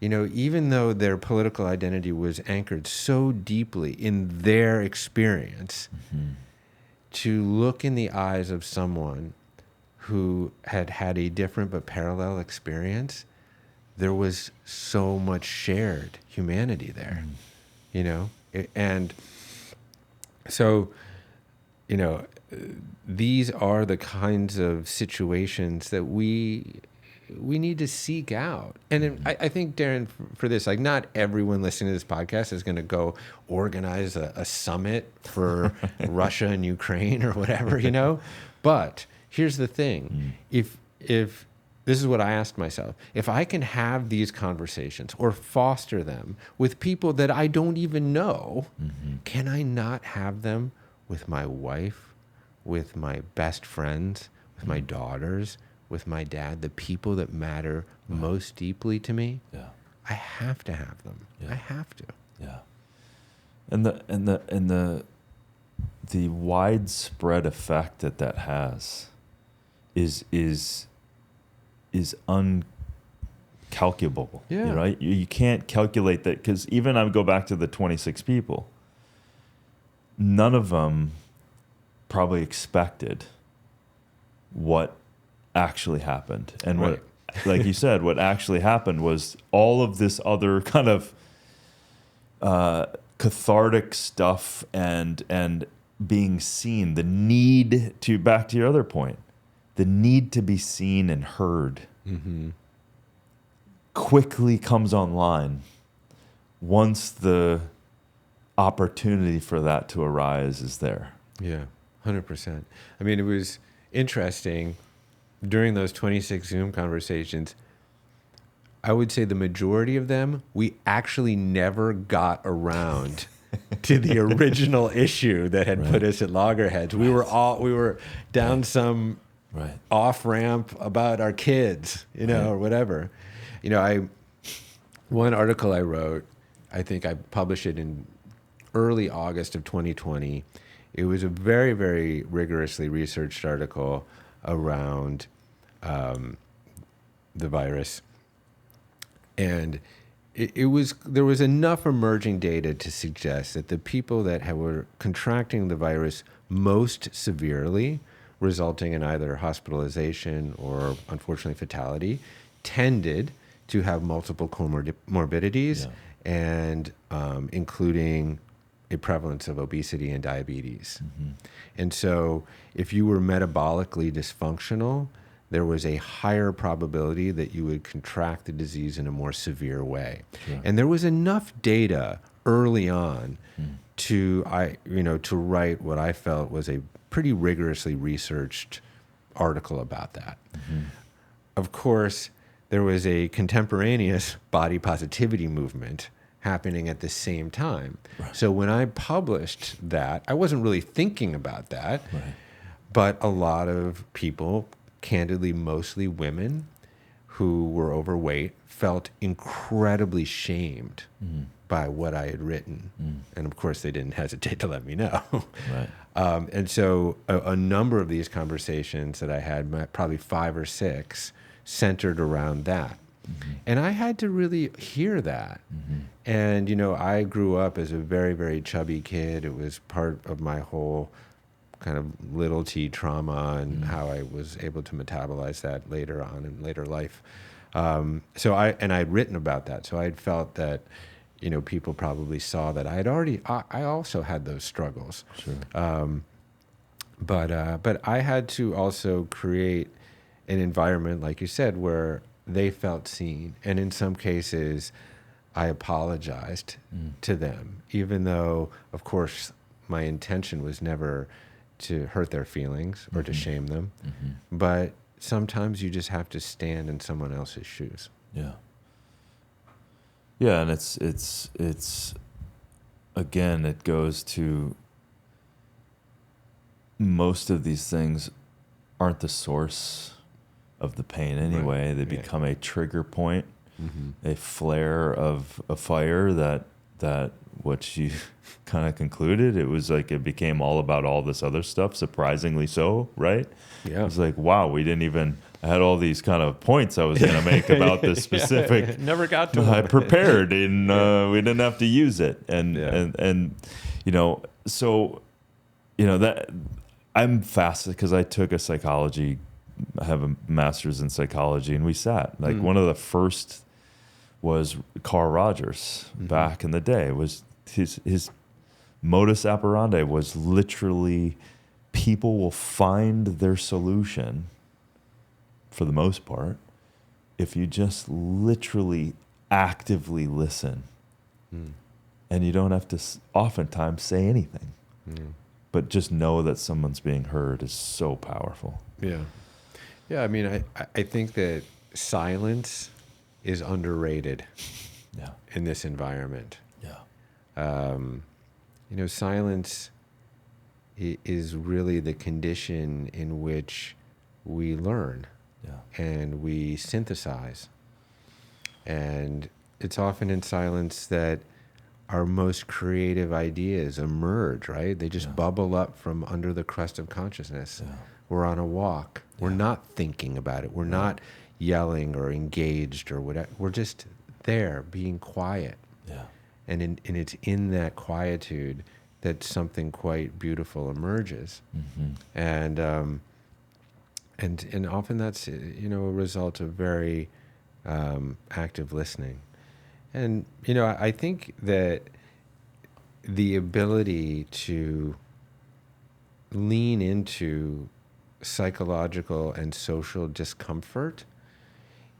Even though their political identity was anchored so deeply in their experience, to look in the eyes of someone who had had a different but parallel experience, there was so much shared humanity there, and so, these are the kinds of situations that we need to seek out. And I think, Darin, for this, like, not everyone listening to this podcast is going to go organize a summit for Russia and Ukraine or whatever, But here's the thing. If this is what I asked myself. If I can have these conversations or foster them with people that I don't even know, can I not have them with my wife, with my best friends, with my daughters, with my dad, the people that matter most deeply to me? Yeah. I have to have them. Yeah. I have to. Yeah. And the widespread effect that has is uncalculable. Yeah. Right? You can't calculate that, because even I go back to the 26 people, none of them probably expected what actually happened. And Right. what, like you said, what actually happened was all of this other kind of cathartic stuff and being seen, the need to, back to your other point, the need to be seen and heard quickly comes online once the opportunity for that to arise is there. Yeah, 100%. I mean, it was interesting during those 26 Zoom conversations. I would say the majority of them, we actually never got around to the original issue that had put us at loggerheads. We were down some off ramp about our kids, or whatever. One article I wrote, I think I published it in early August of 2020. It was a very, very rigorously researched article around the virus. And there was enough emerging data to suggest that the people that were contracting the virus most severely, resulting in either hospitalization or unfortunately fatality, tended to have multiple comorbidities and including a prevalence of obesity and diabetes. And so if you were metabolically dysfunctional, there was a higher probability that you would contract the disease in a more severe way. Sure. And there was enough data early on to write what I felt was a pretty rigorously researched article about that. Of course, there was a contemporaneous body positivity movement happening at the same time. Right. So when I published that, I wasn't really thinking about that, but a lot of people, candidly, mostly women who were overweight, felt incredibly shamed by what I had written. And of course, they didn't hesitate to let me know. And so a number of these conversations that I had, probably 5 or 6, centered around that. And I had to really hear that. And, I grew up as a very, very chubby kid. It was part of my whole kind of little t trauma and how I was able to metabolize that later on in later life. So I'd written about that. So I'd felt that, people probably saw that I also had those struggles. Sure. But I had to also create an environment, like you said, where they felt seen. And in some cases, I apologized to them, even though, of course, my intention was never to hurt their feelings or to shame them. But sometimes you just have to stand in someone else's shoes. Yeah. Yeah, and it's again, it goes to most of these things aren't the source of the pain anyway. They become a trigger point, a flare of a fire that what you kind of concluded, it was like it became all about all this other stuff, surprisingly so, right? Yeah. It was like, wow, I had all these kind of points I was going to make about this specific. Never got to I prepared and we didn't have to use it. And so, that I'm fascinated because I took I have a master's in psychology, and we sat. Like one of the first was Carl Rogers back in the day. It was his modus operandi was literally people will find their solution for the most part if you just literally actively listen. And you don't have to oftentimes say anything. But just know that someone's being heard is so powerful. Yeah. Yeah, I mean, I think that silence is underrated Yeah. in this environment. Yeah. Silence is really the condition in which we learn Yeah. and we synthesize. And it's often in silence that our most creative ideas emerge, right? They just bubble up from under the crust of consciousness. Yeah. We're on a walk. We're not thinking about it. We're not yelling or engaged or whatever. We're just there being quiet. Yeah. And it's in that quietude that something quite beautiful emerges. Mm-hmm. And often that's, a result of very active listening. And, I think that the ability to lean into psychological and social discomfort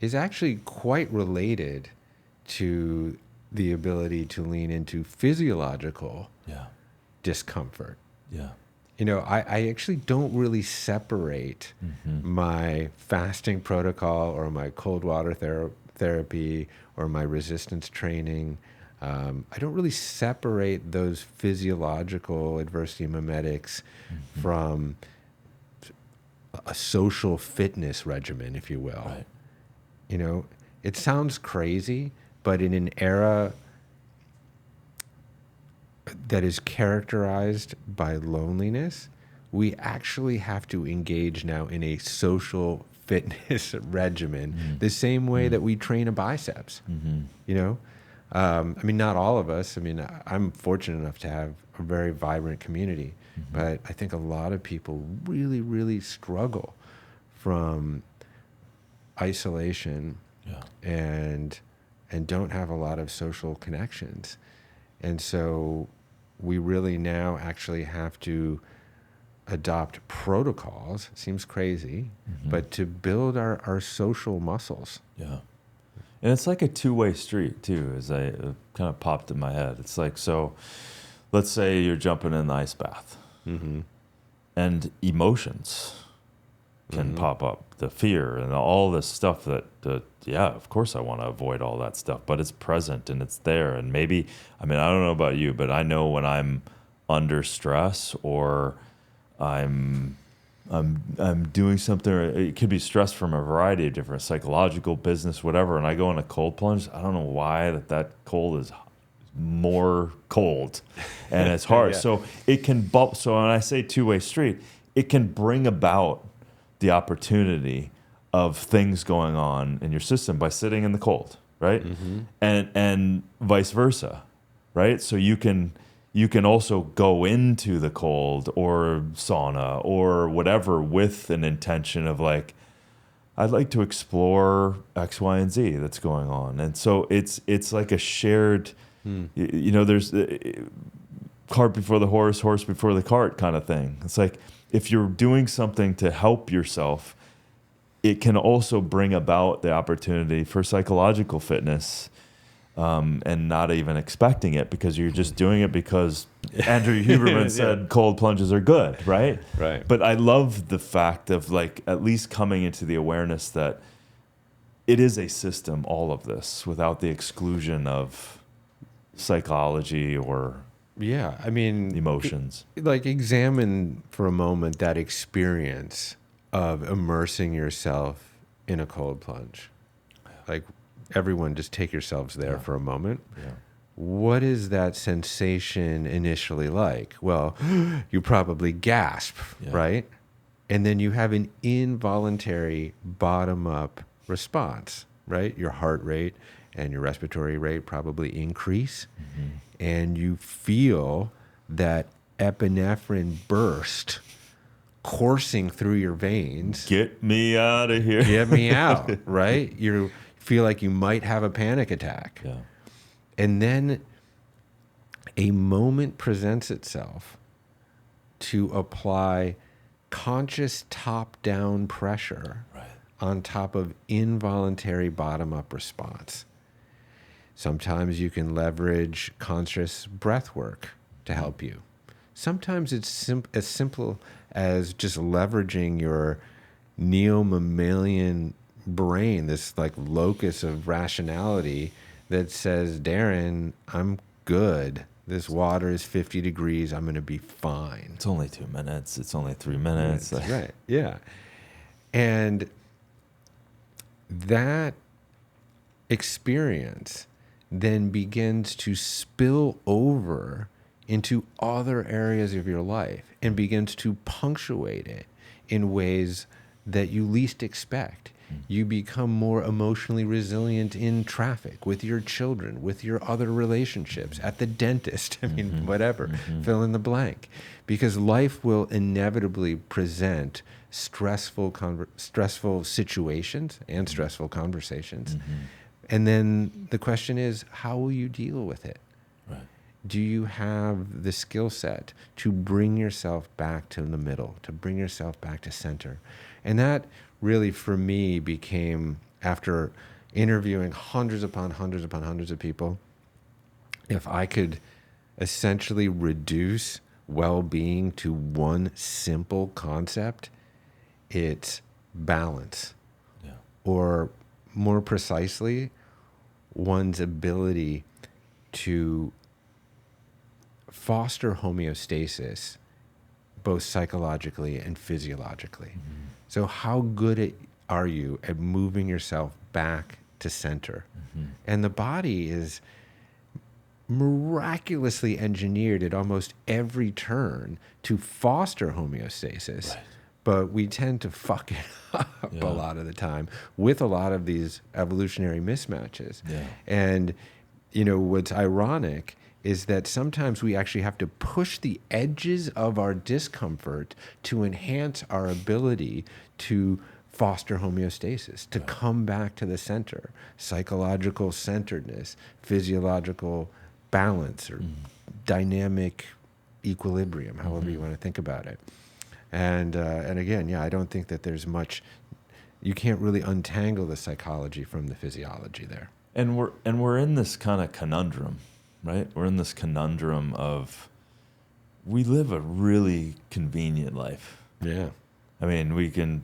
is actually quite related to the ability to lean into physiological discomfort. Yeah. I actually don't really separate my fasting protocol or my cold water therapy or my resistance training. I don't really separate those physiological adversity mimetics from a social fitness regimen, if you will. Right. It sounds crazy, but in an era that is characterized by loneliness, we actually have to engage now in a social fitness regimen the same way that we train a biceps. Not all of us. I'm fortunate enough to have a very vibrant community, but I think a lot of people really, really struggle from isolation and don't have a lot of social connections. And so we really now actually have to adopt protocols, seems crazy, but to build our social muscles. Yeah. And it's like a two-way street too, as I kind of popped in my head. It's like, so let's say you're jumping in the ice bath and emotions can pop up, the fear and all this stuff that of course I want to avoid all that stuff, but it's present and it's there. And maybe, I don't know about you, but I know when I'm under stress or I'm doing something, it could be stress from a variety of different psychological, business, whatever, and I go in a cold plunge. I don't know why that cold is more cold and it's hard. So it can so when I say two-way street, it can bring about the opportunity of things going on in your system by sitting in the cold, right? And vice versa, right? So you can also go into the cold or sauna or whatever with an intention of like, I'd like to explore X, Y, and Z that's going on. And so it's like a shared, there's cart before the horse, horse before the cart kind of thing. It's like if you're doing something to help yourself, it can also bring about the opportunity for psychological fitness. And not even expecting it because you're just doing it because Andrew Huberman said cold plunges are good, right? Right. But I love the fact of like at least coming into the awareness that it is a system, all of this, without the exclusion of psychology or emotions. Like examine for a moment that experience of immersing yourself in a cold plunge. Like everyone just take yourselves there for a moment. Yeah. What is that sensation initially like? Well, you probably gasp, right? And then you have an involuntary bottom-up response, right? Your heart rate and your respiratory rate probably increase. And you feel that epinephrine burst coursing through your veins. Get me out of here. Get me out, right? You feel like you might have a panic attack. Yeah. And then a moment presents itself to apply conscious top-down pressure on top of involuntary bottom-up response. Sometimes you can leverage conscious breath work to help you. Sometimes it's as simple as just leveraging your neo-mammalian brain, this like locus of rationality that says, Darin, I'm good. This water is 50 degrees. I'm going to be fine. It's only 2 minutes. It's only 3 minutes. That's right. Yeah. And that experience then begins to spill over into other areas of your life and begins to punctuate it in ways that you least expect. You become more emotionally resilient in traffic, with your children, with your other relationships, at the dentist, I mean, whatever, fill in the blank. Because life will inevitably present stressful situations and stressful conversations. And then the question is, how will you deal with it? Right. Do you have the skill set to bring yourself back to the middle, to bring yourself back to center? And that really, for me, became, after interviewing hundreds upon hundreds upon hundreds of people, if I could essentially reduce well-being to one simple concept, it's balance. Yeah. Or more precisely, one's ability to foster homeostasis both psychologically and physiologically. So how good are you at moving yourself back to center? And the body is miraculously engineered at almost every turn to foster homeostasis. Right. But we tend to fuck it up a lot of the time with a lot of these evolutionary mismatches. Yeah. And, you know, what's ironic is that sometimes we actually have to push the edges of our discomfort to enhance our ability to foster homeostasis, to come back to the center, psychological centeredness, physiological balance, or dynamic equilibrium, however you want to think about it. And again, I don't think that there's much, you can't really untangle the psychology from the physiology there. And we're in this kind of conundrum, right? We're in this conundrum of, we live a really convenient life. Yeah. I mean, we can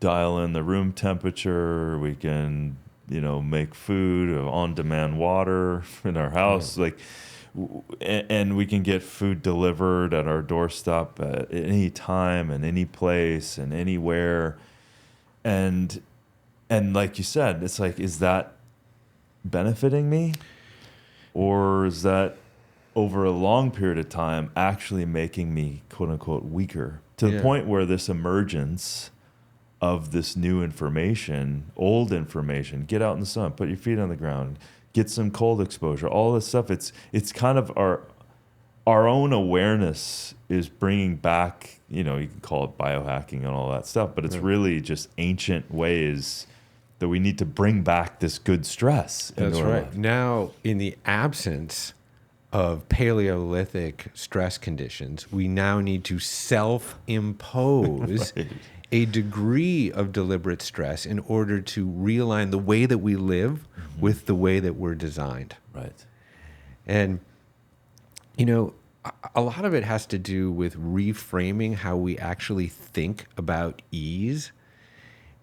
dial in the room temperature, we can, make food, on-demand water in our house, and we can get food delivered at our doorstep at any time and any place and anywhere. And like you said, it's like, is that benefiting me? Or is that over a long period of time actually making me, quote unquote, weaker? To the point where this emergence of this new information, old information, get out in the sun, put your feet on the ground, get some cold exposure, all this stuff, it's kind of our own awareness is bringing back, you can call it biohacking and all that stuff, but it's really just ancient ways that we need to bring back this good stress. That's right. Now, in the absence of Paleolithic stress conditions, we now need to self-impose a degree of deliberate stress in order to realign the way that we live with the way that we're designed. Right. And, a lot of it has to do with reframing how we actually think about ease,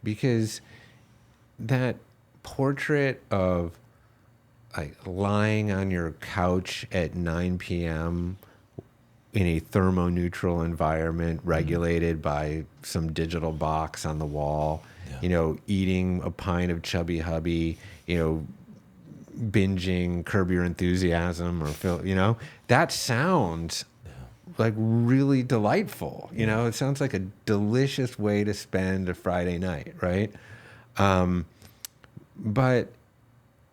because that portrait of lying on your couch at 9 p.m. in a thermoneutral environment regulated by some digital box on the wall, eating a pint of Chubby Hubby, binging Curb Your Enthusiasm or that sounds like really delightful. It sounds like a delicious way to spend a Friday night, right? But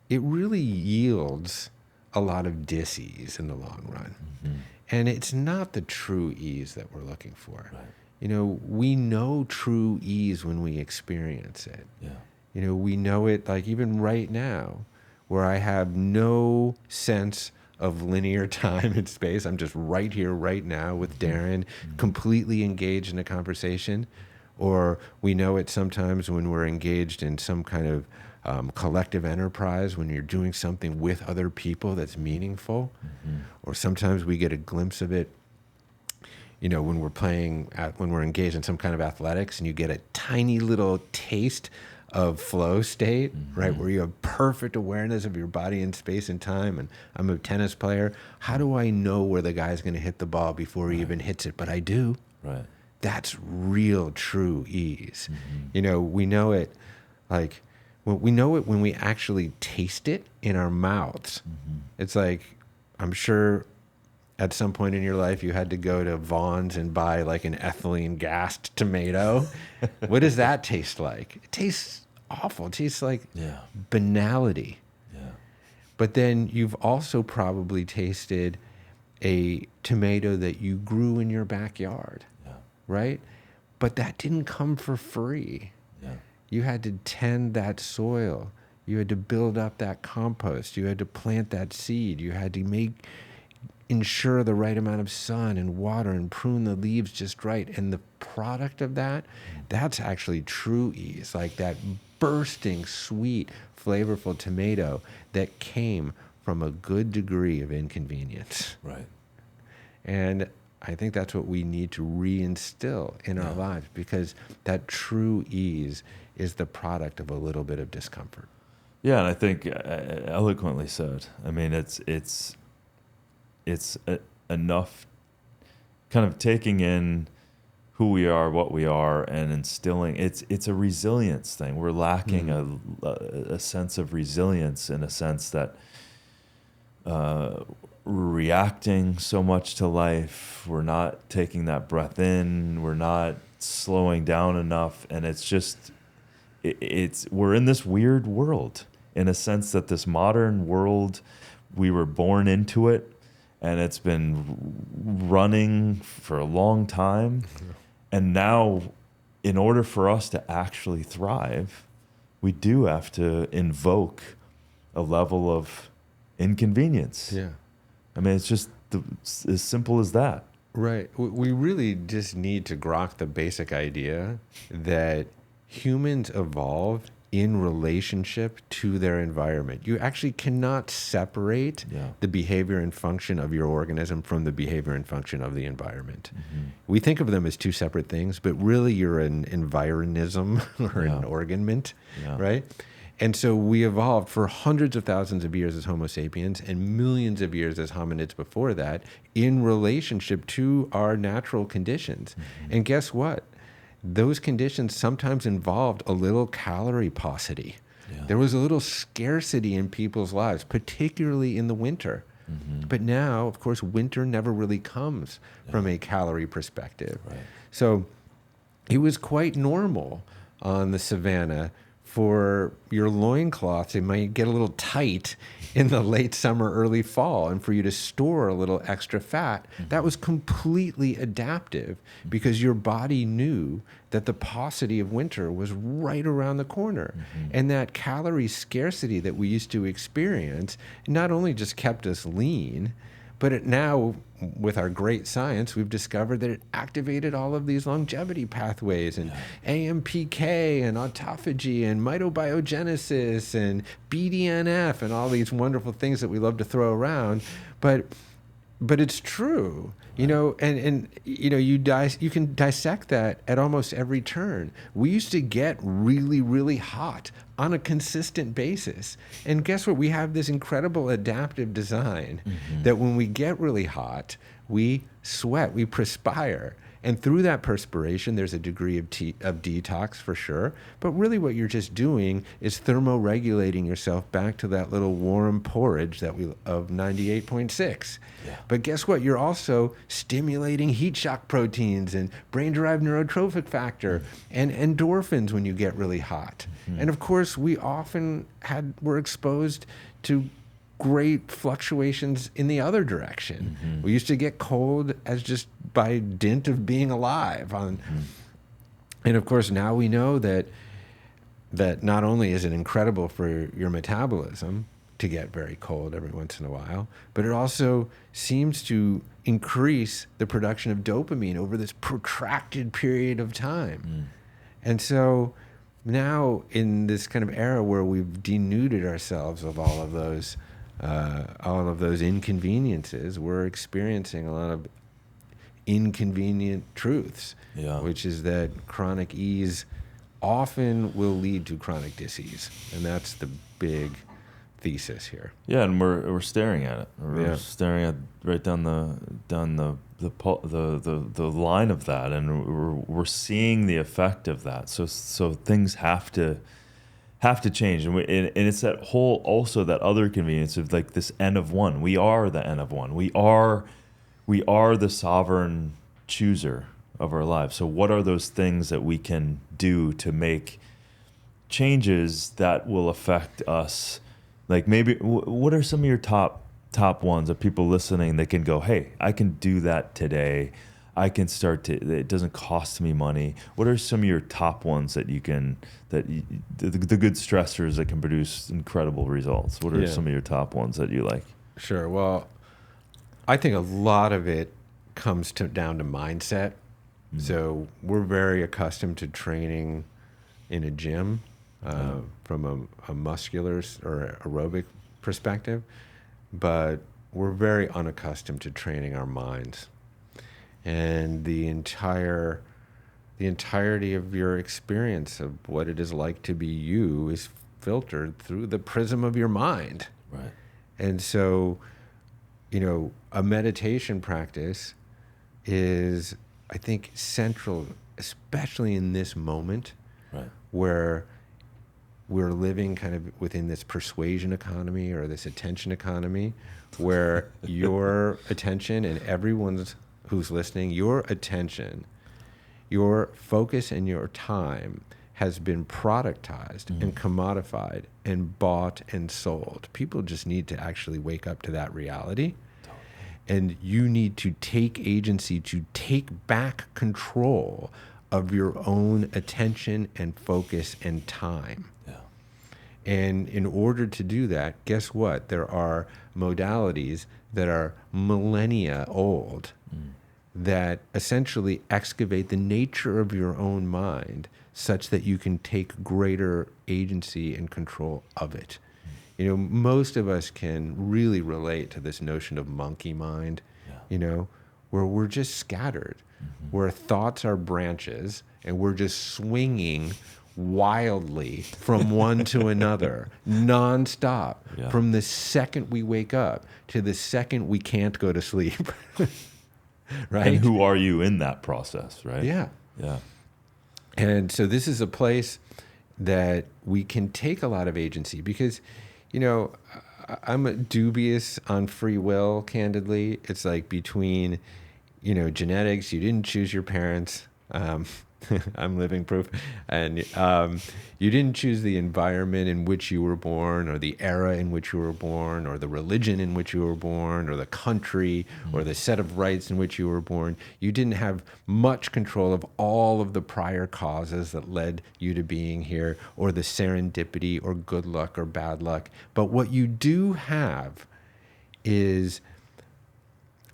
it really yields a lot of dis-ease in the long run. And it's not the true ease that we're looking for. Right. We know true ease when we experience it. Yeah. We know it, like even right now, where I have no sense of linear time and space. I'm just right here, right now with Darin, completely engaged in a conversation. Or we know it sometimes when we're engaged in some kind of collective enterprise, when you're doing something with other people that's meaningful. Or sometimes we get a glimpse of it, when we're engaged in some kind of athletics, and you get a tiny little taste of flow state, right? Where you have perfect awareness of your body in space and time. And I'm a tennis player. How do I know where the guy's going to hit the ball before he even hits it? But I do. Right. That's real, true ease. You know, we know it like, we know it when we actually taste it in our mouths. It's like, I'm sure at some point in your life you had to go to Vaughn's and buy like an ethylene gassed tomato. What does that taste like? It tastes awful. It tastes like banality. Yeah. But then you've also probably tasted a tomato that you grew in your backyard, right? But that didn't come for free. Yeah. You had to tend that soil. You had to build up that compost. You had to plant that seed. You had to ensure the right amount of sun and water and prune the leaves just right. And the product of that, that's actually true ease, like that bursting, sweet, flavorful tomato that came from a good degree of inconvenience. Right. And I think that's what we need to reinstill in our lives, because that true ease is the product of a little bit of discomfort. Yeah, and I think eloquently said. I mean, it's enough kind of taking in who we are, what we are, and instilling. It's a resilience thing. We're lacking a sense of resilience, in a sense that we're reacting so much to life. We're not taking that breath in. We're not slowing down enough, and it's just we're in this weird world, in a sense that this modern world, we were born into it, and it's been running for a long time. And now, in order for us to actually thrive, we do have to invoke a level of inconvenience. Yeah. I mean, it's just as simple as that. Right. We really just need to grok the basic idea that humans evolved in relationship to their environment. You actually cannot separate the behavior and function of your organism from the behavior and function of the environment. We think of them as two separate things, but really you're an environism or an organment, right? And so we evolved for hundreds of thousands of years as Homo sapiens and millions of years as hominids before that in relationship to our natural conditions. And guess what? Those conditions sometimes involved a little calorie paucity. There was a little scarcity in people's lives, particularly in the winter. But now, of course, winter never really comes from a calorie perspective. So it was quite normal on the savannah for your loincloths, it might get a little tight in the late summer, early fall, and for you to store a little extra fat. That was completely adaptive, because your body knew that the paucity of winter was right around the corner. And that calorie scarcity that we used to experience not only just kept us lean, but now, with our great science, we've discovered that it activated all of these longevity pathways, and AMPK and autophagy and mitobiogenesis and BDNF and all these wonderful things that we love to throw around. But it's true, you know, and you know, you can dissect that at almost every turn. We used to get really, really hot on a consistent basis. And guess what? We have this incredible adaptive design that when we get really hot, we sweat, we perspire. And through that perspiration, there's a degree of detox for sure. But really what you're just doing is thermoregulating yourself back to that little warm porridge that of 98.6. But guess what? You're also stimulating heat shock proteins and brain-derived neurotrophic factor and endorphins when you get really hot. And of course, we often were exposed to great fluctuations in the other direction. We used to get cold as just by dint of being alive. And of course, now we know that not only is it incredible for your metabolism to get very cold every once in a while, but it also seems to increase the production of dopamine over this protracted period of time. And so now, in this kind of era where we've denuded ourselves of all of those inconveniences, we're experiencing a lot of inconvenient truths, which is that chronic ease often will lead to chronic disease. And that's the big thesis here. Yeah, and we're staring at it. We're Yeah. staring at right down the line of that, and we're seeing the effect of that. So things have to change, and it's that whole, also that other convenience of like this N of one. We are the N of one. We are the sovereign chooser of our lives. So what are those things that we can do to make changes that will affect us? Like maybe what are some of your top ones of people listening that can go, hey, I can do that today. I can start to, it doesn't cost me money. What are some of your top ones that you can, the good stressors that can produce incredible results? What are some of your top ones that you like? Sure. Well, I think a lot of it comes down to mindset. So we're very accustomed to training in a gym from a muscular or aerobic perspective, but we're very unaccustomed to training our minds. And the entirety of your experience of what it is like to be you is filtered through the prism of your mind. Right. And so, a meditation practice is, I think, central, especially in this moment, Right. where we're living kind of within this persuasion economy or this attention economy, where your attention and everyone's who's listening, your attention, your focus and your time has been productized and commodified and bought and sold. People just need to actually wake up to that reality. And you need to take agency to take back control of your own attention and focus and time. Yeah. And in order to do that, guess what? There are modalities that are millennia old that essentially excavate the nature of your own mind such that you can take greater agency and control of it. Most of us can really relate to this notion of monkey mind, where we're just scattered, where thoughts are branches and we're just swinging wildly from one to another, nonstop, from the second we wake up to the second we can't go to sleep. Right? And who are you in that process, right? Yeah. Yeah. And so this is a place that we can take a lot of agency because, I'm dubious on free will, candidly. It's like between, genetics, you didn't choose your parents. I'm living proof. And you didn't choose the environment in which you were born or the era in which you were born or the religion in which you were born or the country or the set of rights in which you were born. You didn't have much control of all of the prior causes that led you to being here or the serendipity or good luck or bad luck. But what you do have is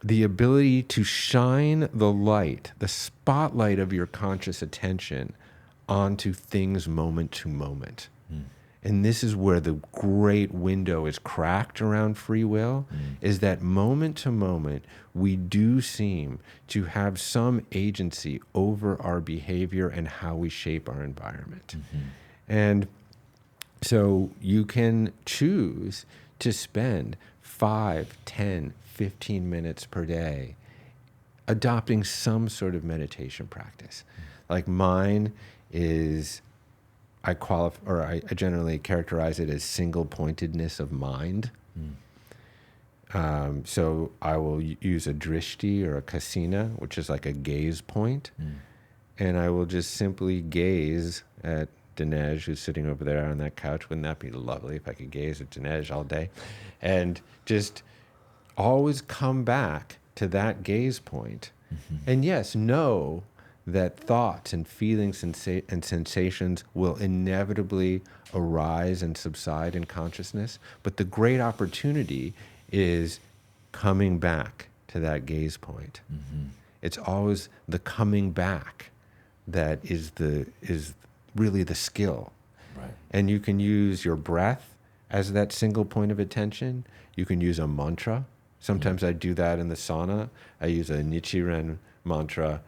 the ability to shine the light, the spotlight of your conscious attention onto things moment to moment. And this is where the great window is cracked around free will, is that moment to moment, we do seem to have some agency over our behavior and how we shape our environment. And so you can choose to spend 5, 10, 15 minutes per day adopting some sort of meditation practice. Like mine is, I generally characterize it as single-pointedness of mind. So I will use a drishti or a kasina, which is like a gaze point, and I will just simply gaze at Dinesh, who's sitting over there on that couch. Wouldn't that be lovely if I could gaze at Dinesh all day? And just always come back to that gaze point. And yes, know that thoughts and feelings and sensations will inevitably arise and subside in consciousness. But the great opportunity is coming back to that gaze point. It's always the coming back that is really the skill. Right. And you can use your breath as that single point of attention. You can use a mantra. Sometimes I do that in the sauna. I use a Nichiren mantra.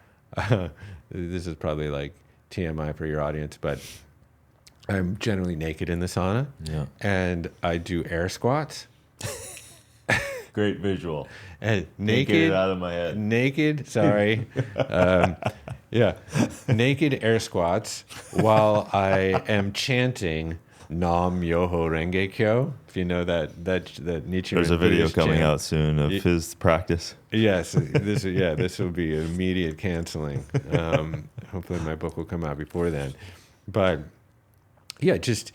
This is probably like TMI for your audience, but I'm generally naked in the sauna. Yeah. And I do air squats. Great visual. And Can't get it out of my head. Sorry. Yeah. Naked air squats while I am chanting Nam Myoho Renge Kyo. If you know that Nichiren. There's a video Buddhist coming chant. out soon of his practice. Yes, this will be immediate canceling. Hopefully my book will come out before then. But yeah, just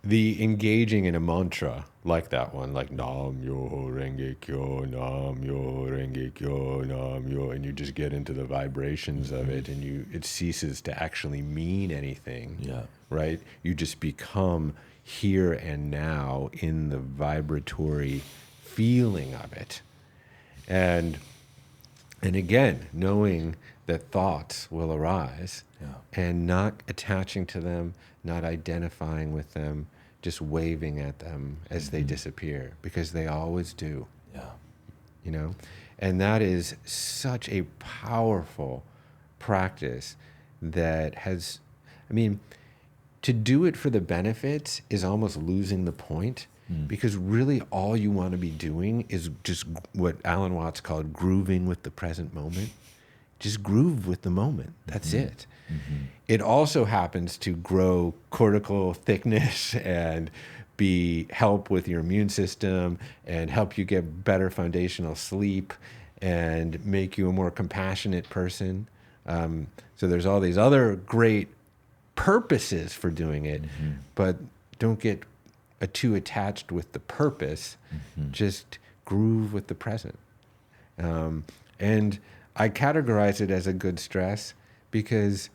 the engaging in a mantra like that one, like Nam Myoho Renge Kyo, Nam Myoho Renge Kyo, Nam Myoho, and you just get into the vibrations of it, and it ceases to actually mean anything. Yeah. Right? You just become here and now in the vibratory feeling of it. And again, knowing that thoughts will arise and not attaching to them, not identifying with them, just waving at them as they disappear, because they always do. Yeah. You know? And that is such a powerful practice that has, I mean, to do it for the benefits is almost losing the point, because really all you want to be doing is just what Alan Watts called grooving with the present moment. Just groove with the moment. That's it. It also happens to grow cortical thickness and help with your immune system and help you get better foundational sleep and make you a more compassionate person. So there's all these other great purposes for doing it, but don't get too attached with the purpose. Just groove with the present. And I categorize it as a good stress because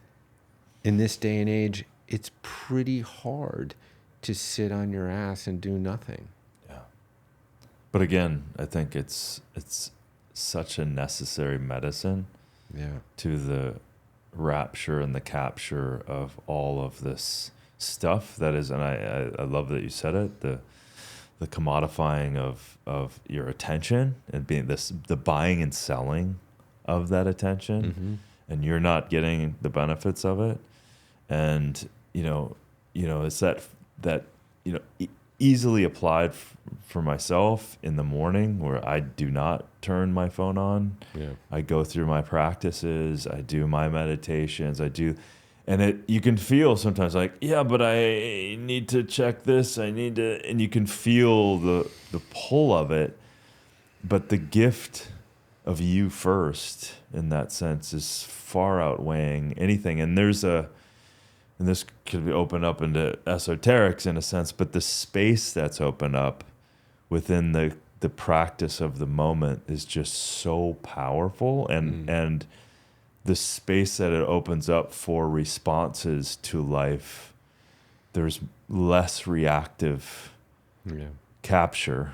in this day and age, it's pretty hard to sit on your ass and do nothing. Yeah. But again, I think it's such a necessary medicine to the rapture and the capture of all of this stuff that is, and I love that you said it, the commodifying of your attention and being the buying and selling of that attention, and you're not getting the benefits of it. And it's that easily applied for myself in the morning, where I do not turn my phone on. I go through my practices, I do my meditations, and you can feel sometimes like, but I need to check this, and you can feel the pull of it, but the gift of you first in that sense is far outweighing anything. And and this could be opened up into esoterics in a sense, but the space that's opened up within the practice of the moment is just so powerful, and the space that it opens up for responses to life, there's less reactive capture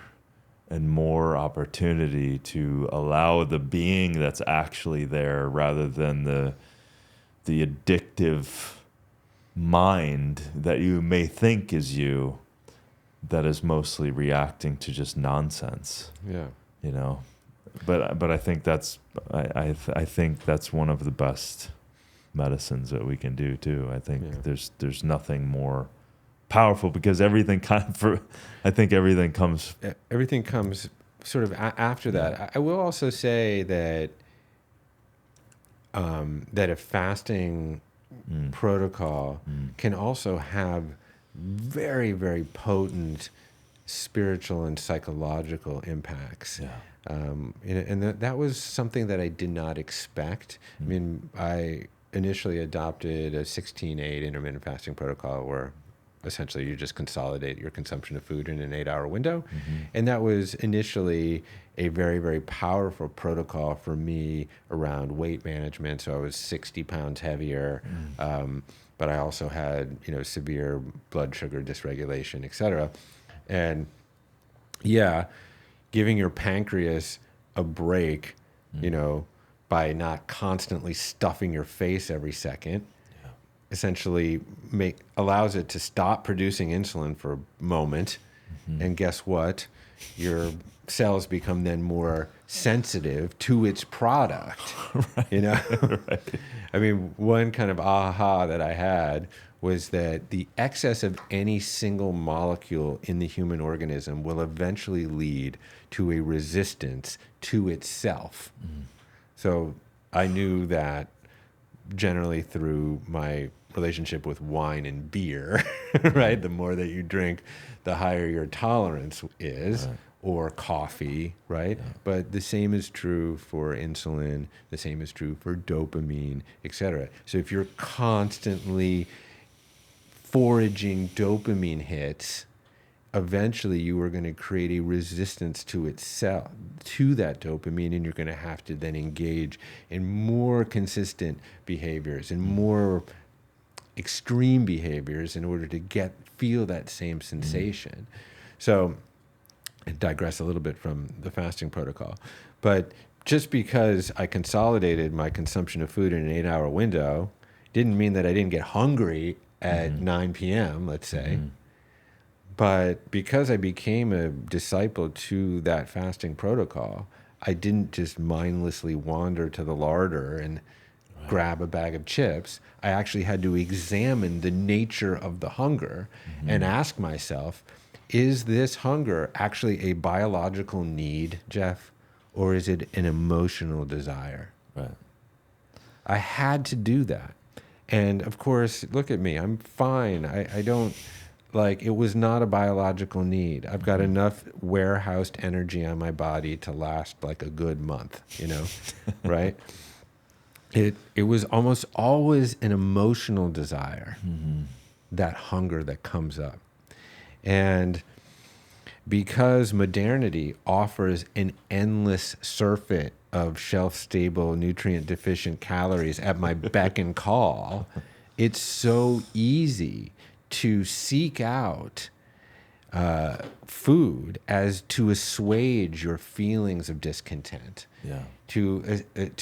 and more opportunity to allow the being that's actually there, rather than the addictive mind that you may think is you, that is mostly reacting to just nonsense. But I think I think that's one of the best medicines that we can do too. I think there's nothing more powerful, because everything everything comes sort of after that. I will also say that that a fasting protocol can also have very, very potent spiritual and psychological impacts. And that was something that I did not expect. I mean, I initially adopted a 16/8 intermittent fasting protocol, where essentially you just consolidate your consumption of food in an 8-hour window. And that was initially a very, very powerful protocol for me around weight management. So I was 60 pounds heavier, but I also had, severe blood sugar dysregulation, et cetera. And giving your pancreas a break, by not constantly stuffing your face every second, essentially allows it to stop producing insulin for a moment. And guess what? your cells become then more sensitive to its product. Right. You know? Right. I mean, one kind of aha that I had was that the excess of any single molecule in the human organism will eventually lead to a resistance to itself. So I knew that generally through my relationship with wine and beer, right? The more that you drink, the higher your tolerance is, right. Or coffee, right? Yeah. But the same is true for insulin, the same is true for dopamine, etc. So if you're constantly foraging dopamine hits, eventually you are going to create a resistance to itself, to that dopamine, and you're going to have to then engage in more consistent behaviors and more extreme behaviors in order to feel that same sensation. So I digress a little bit from the fasting protocol, but just because I consolidated my consumption of food in an 8-hour window didn't mean that I didn't get hungry at 9 p.m., let's say. But because I became a disciple to that fasting protocol, I didn't just mindlessly wander to the larder and grab a bag of chips. I actually had to examine the nature of the hunger and ask myself, is this hunger actually a biological need, Jeff, or is it an emotional desire? Right. I had to do that. And of course, look at me, I'm fine. I don't, it was not a biological need. I've got enough warehoused energy on my body to last like a good month, right? It was almost always an emotional desire, that hunger that comes up. And because modernity offers an endless surfeit of shelf-stable, nutrient-deficient calories at my beck and call, it's so easy to seek out food as to assuage your feelings of discontent. Yeah. To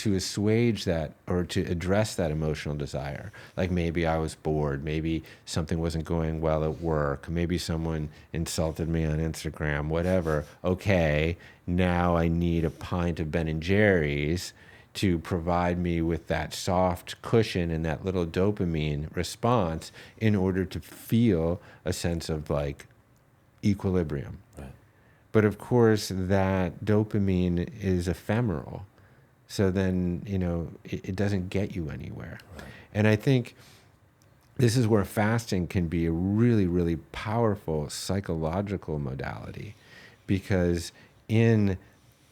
assuage that or to address that emotional desire. Like maybe I was bored, maybe something wasn't going well at work, maybe someone insulted me on Instagram, whatever. Okay, now I need a pint of Ben & Jerry's to provide me with that soft cushion and that little dopamine response in order to feel a sense of equilibrium. Right. But of course, that dopamine is ephemeral. So then, it doesn't get you anywhere. Right. And I think this is where fasting can be a really, really powerful psychological modality, because in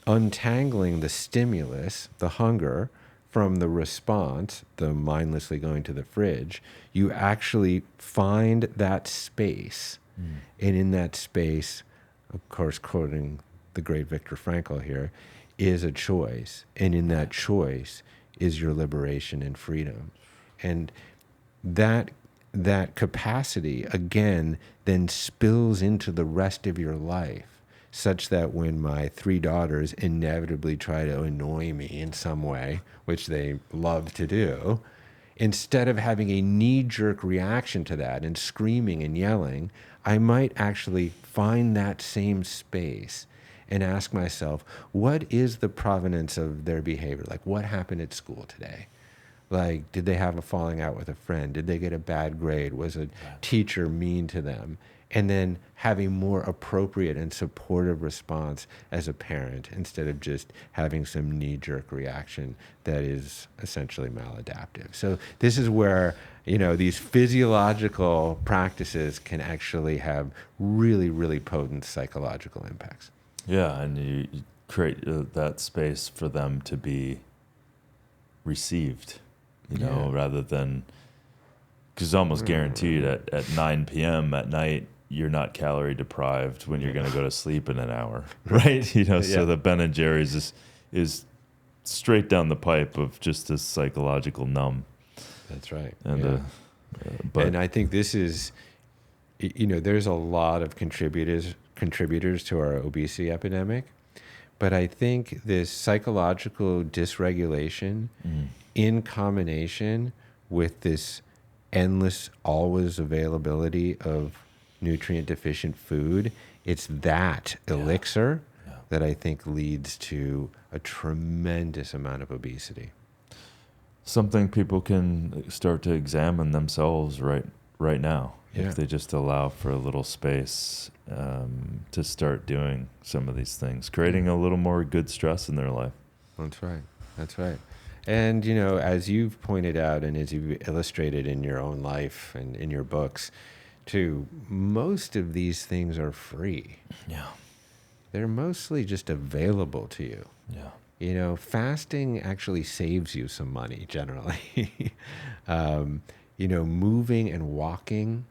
untangling the stimulus, the hunger, from the response, the mindlessly going to the fridge, you actually find that space. And in that space, of course, quoting the great Viktor Frankl here, is a choice. And in that choice is your liberation and freedom. And that capacity, again, then spills into the rest of your life, such that when my 3 daughters inevitably try to annoy me in some way, which they love to do, instead of having a knee-jerk reaction to that and screaming and yelling, I might actually find that same space and ask myself, what is the provenance of their behavior? What happened at school today? Did they have a falling out with a friend? Did they get a bad grade? Was a teacher mean to them? And then have a more appropriate and supportive response as a parent, instead of just having some knee-jerk reaction that is essentially maladaptive. So this is where, these physiological practices can actually have really, really potent psychological impacts. Yeah, and you create that space for them to be received, rather than, because it's almost guaranteed at 9 p.m. at night, you're not calorie deprived when you're going to go to sleep in an hour, right? So the Ben & Jerry's is straight down the pipe of just this psychological numb. That's right. And and I think this is, there's a lot of contributors to our obesity epidemic, but I think this psychological dysregulation in combination with this endless, always availability of nutrient deficient food it's that elixir Yeah. that I think leads to a tremendous amount of obesity. Something people can start to examine themselves right now Yeah. if they just allow for a little space to start doing some of these things, creating a little more good stress in their life. That's right. That's right. And, you know, as you've pointed out and as you've illustrated in your own life and in your books, too, most of these things are free. Yeah. They're mostly just available to you. Yeah. You know, fasting actually saves you some money generally. You know, moving and walking,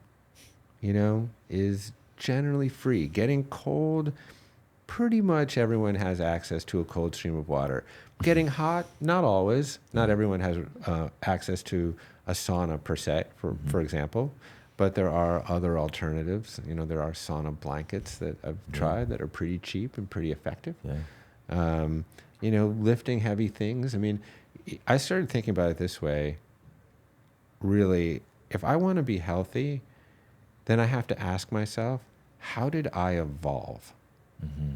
you know, is generally free. Getting cold, pretty much everyone has access to a cold stream of water. Getting hot, not always. Not everyone has access to a sauna per se, for example. But there are other alternatives. You know, there are sauna blankets that I've tried that are pretty cheap and pretty effective. Yeah. You know, lifting heavy things. I mean, I started thinking about it this way. Really, if I want to be healthy, then I have to ask myself, how did I evolve? Mm-hmm.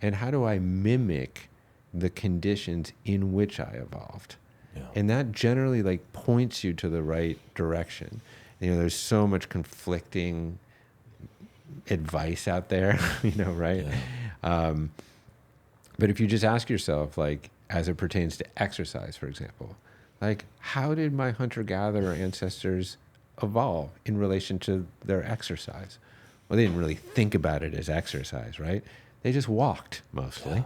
And how do I mimic the conditions in which I evolved? Yeah. And that generally like points you to the right direction. You know, there's so much conflicting advice out there, you know, right? Yeah. But if you just ask yourself, like, as it pertains to exercise, for example, like, how did my hunter-gatherer ancestors evolve in relation to their exercise? Well, they didn't really think about it as exercise, right? They just walked mostly.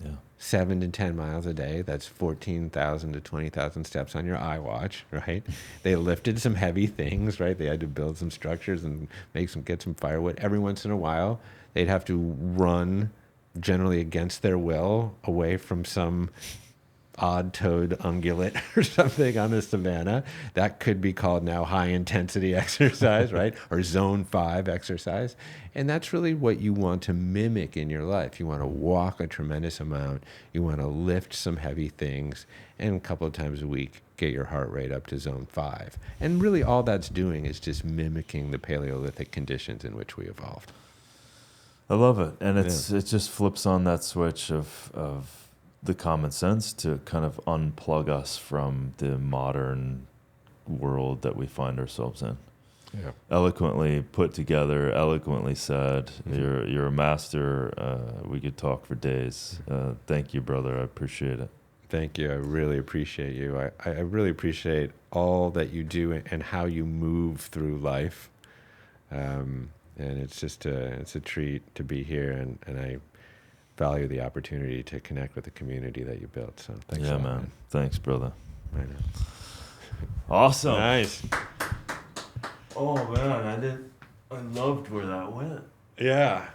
Yeah. 7 to 10 miles a day. That's 14,000 to 20,000 steps on your iWatch, right? They lifted some heavy things, right? They had to build some structures and get some firewood. Every once in a while, they'd have to run, generally against their will, away from some odd-toed ungulate or something on the savannah. That could be called now high-intensity exercise, right? Or zone 5 exercise. And that's really what you want to mimic in your life. You want to walk a tremendous amount. You want to lift some heavy things. And a couple of times a week, get your heart rate up to zone 5. And really all that's doing is just mimicking the Paleolithic conditions in which we evolved. I love it. And it just flips on that switch of the common sense to kind of unplug us from the modern world that we find ourselves in. Yeah. Eloquently put together, eloquently said. Mm-hmm. You're a master. We could talk for days. Thank you, brother. I appreciate it. Thank you. I really appreciate you. I really appreciate all that you do and how you move through life. And it's just it's a treat to be here, and I value the opportunity to connect with the community that you built. So thanks a lot, man. Thanks, brother. I know. Awesome. Nice. Oh man, I loved where that went. Yeah.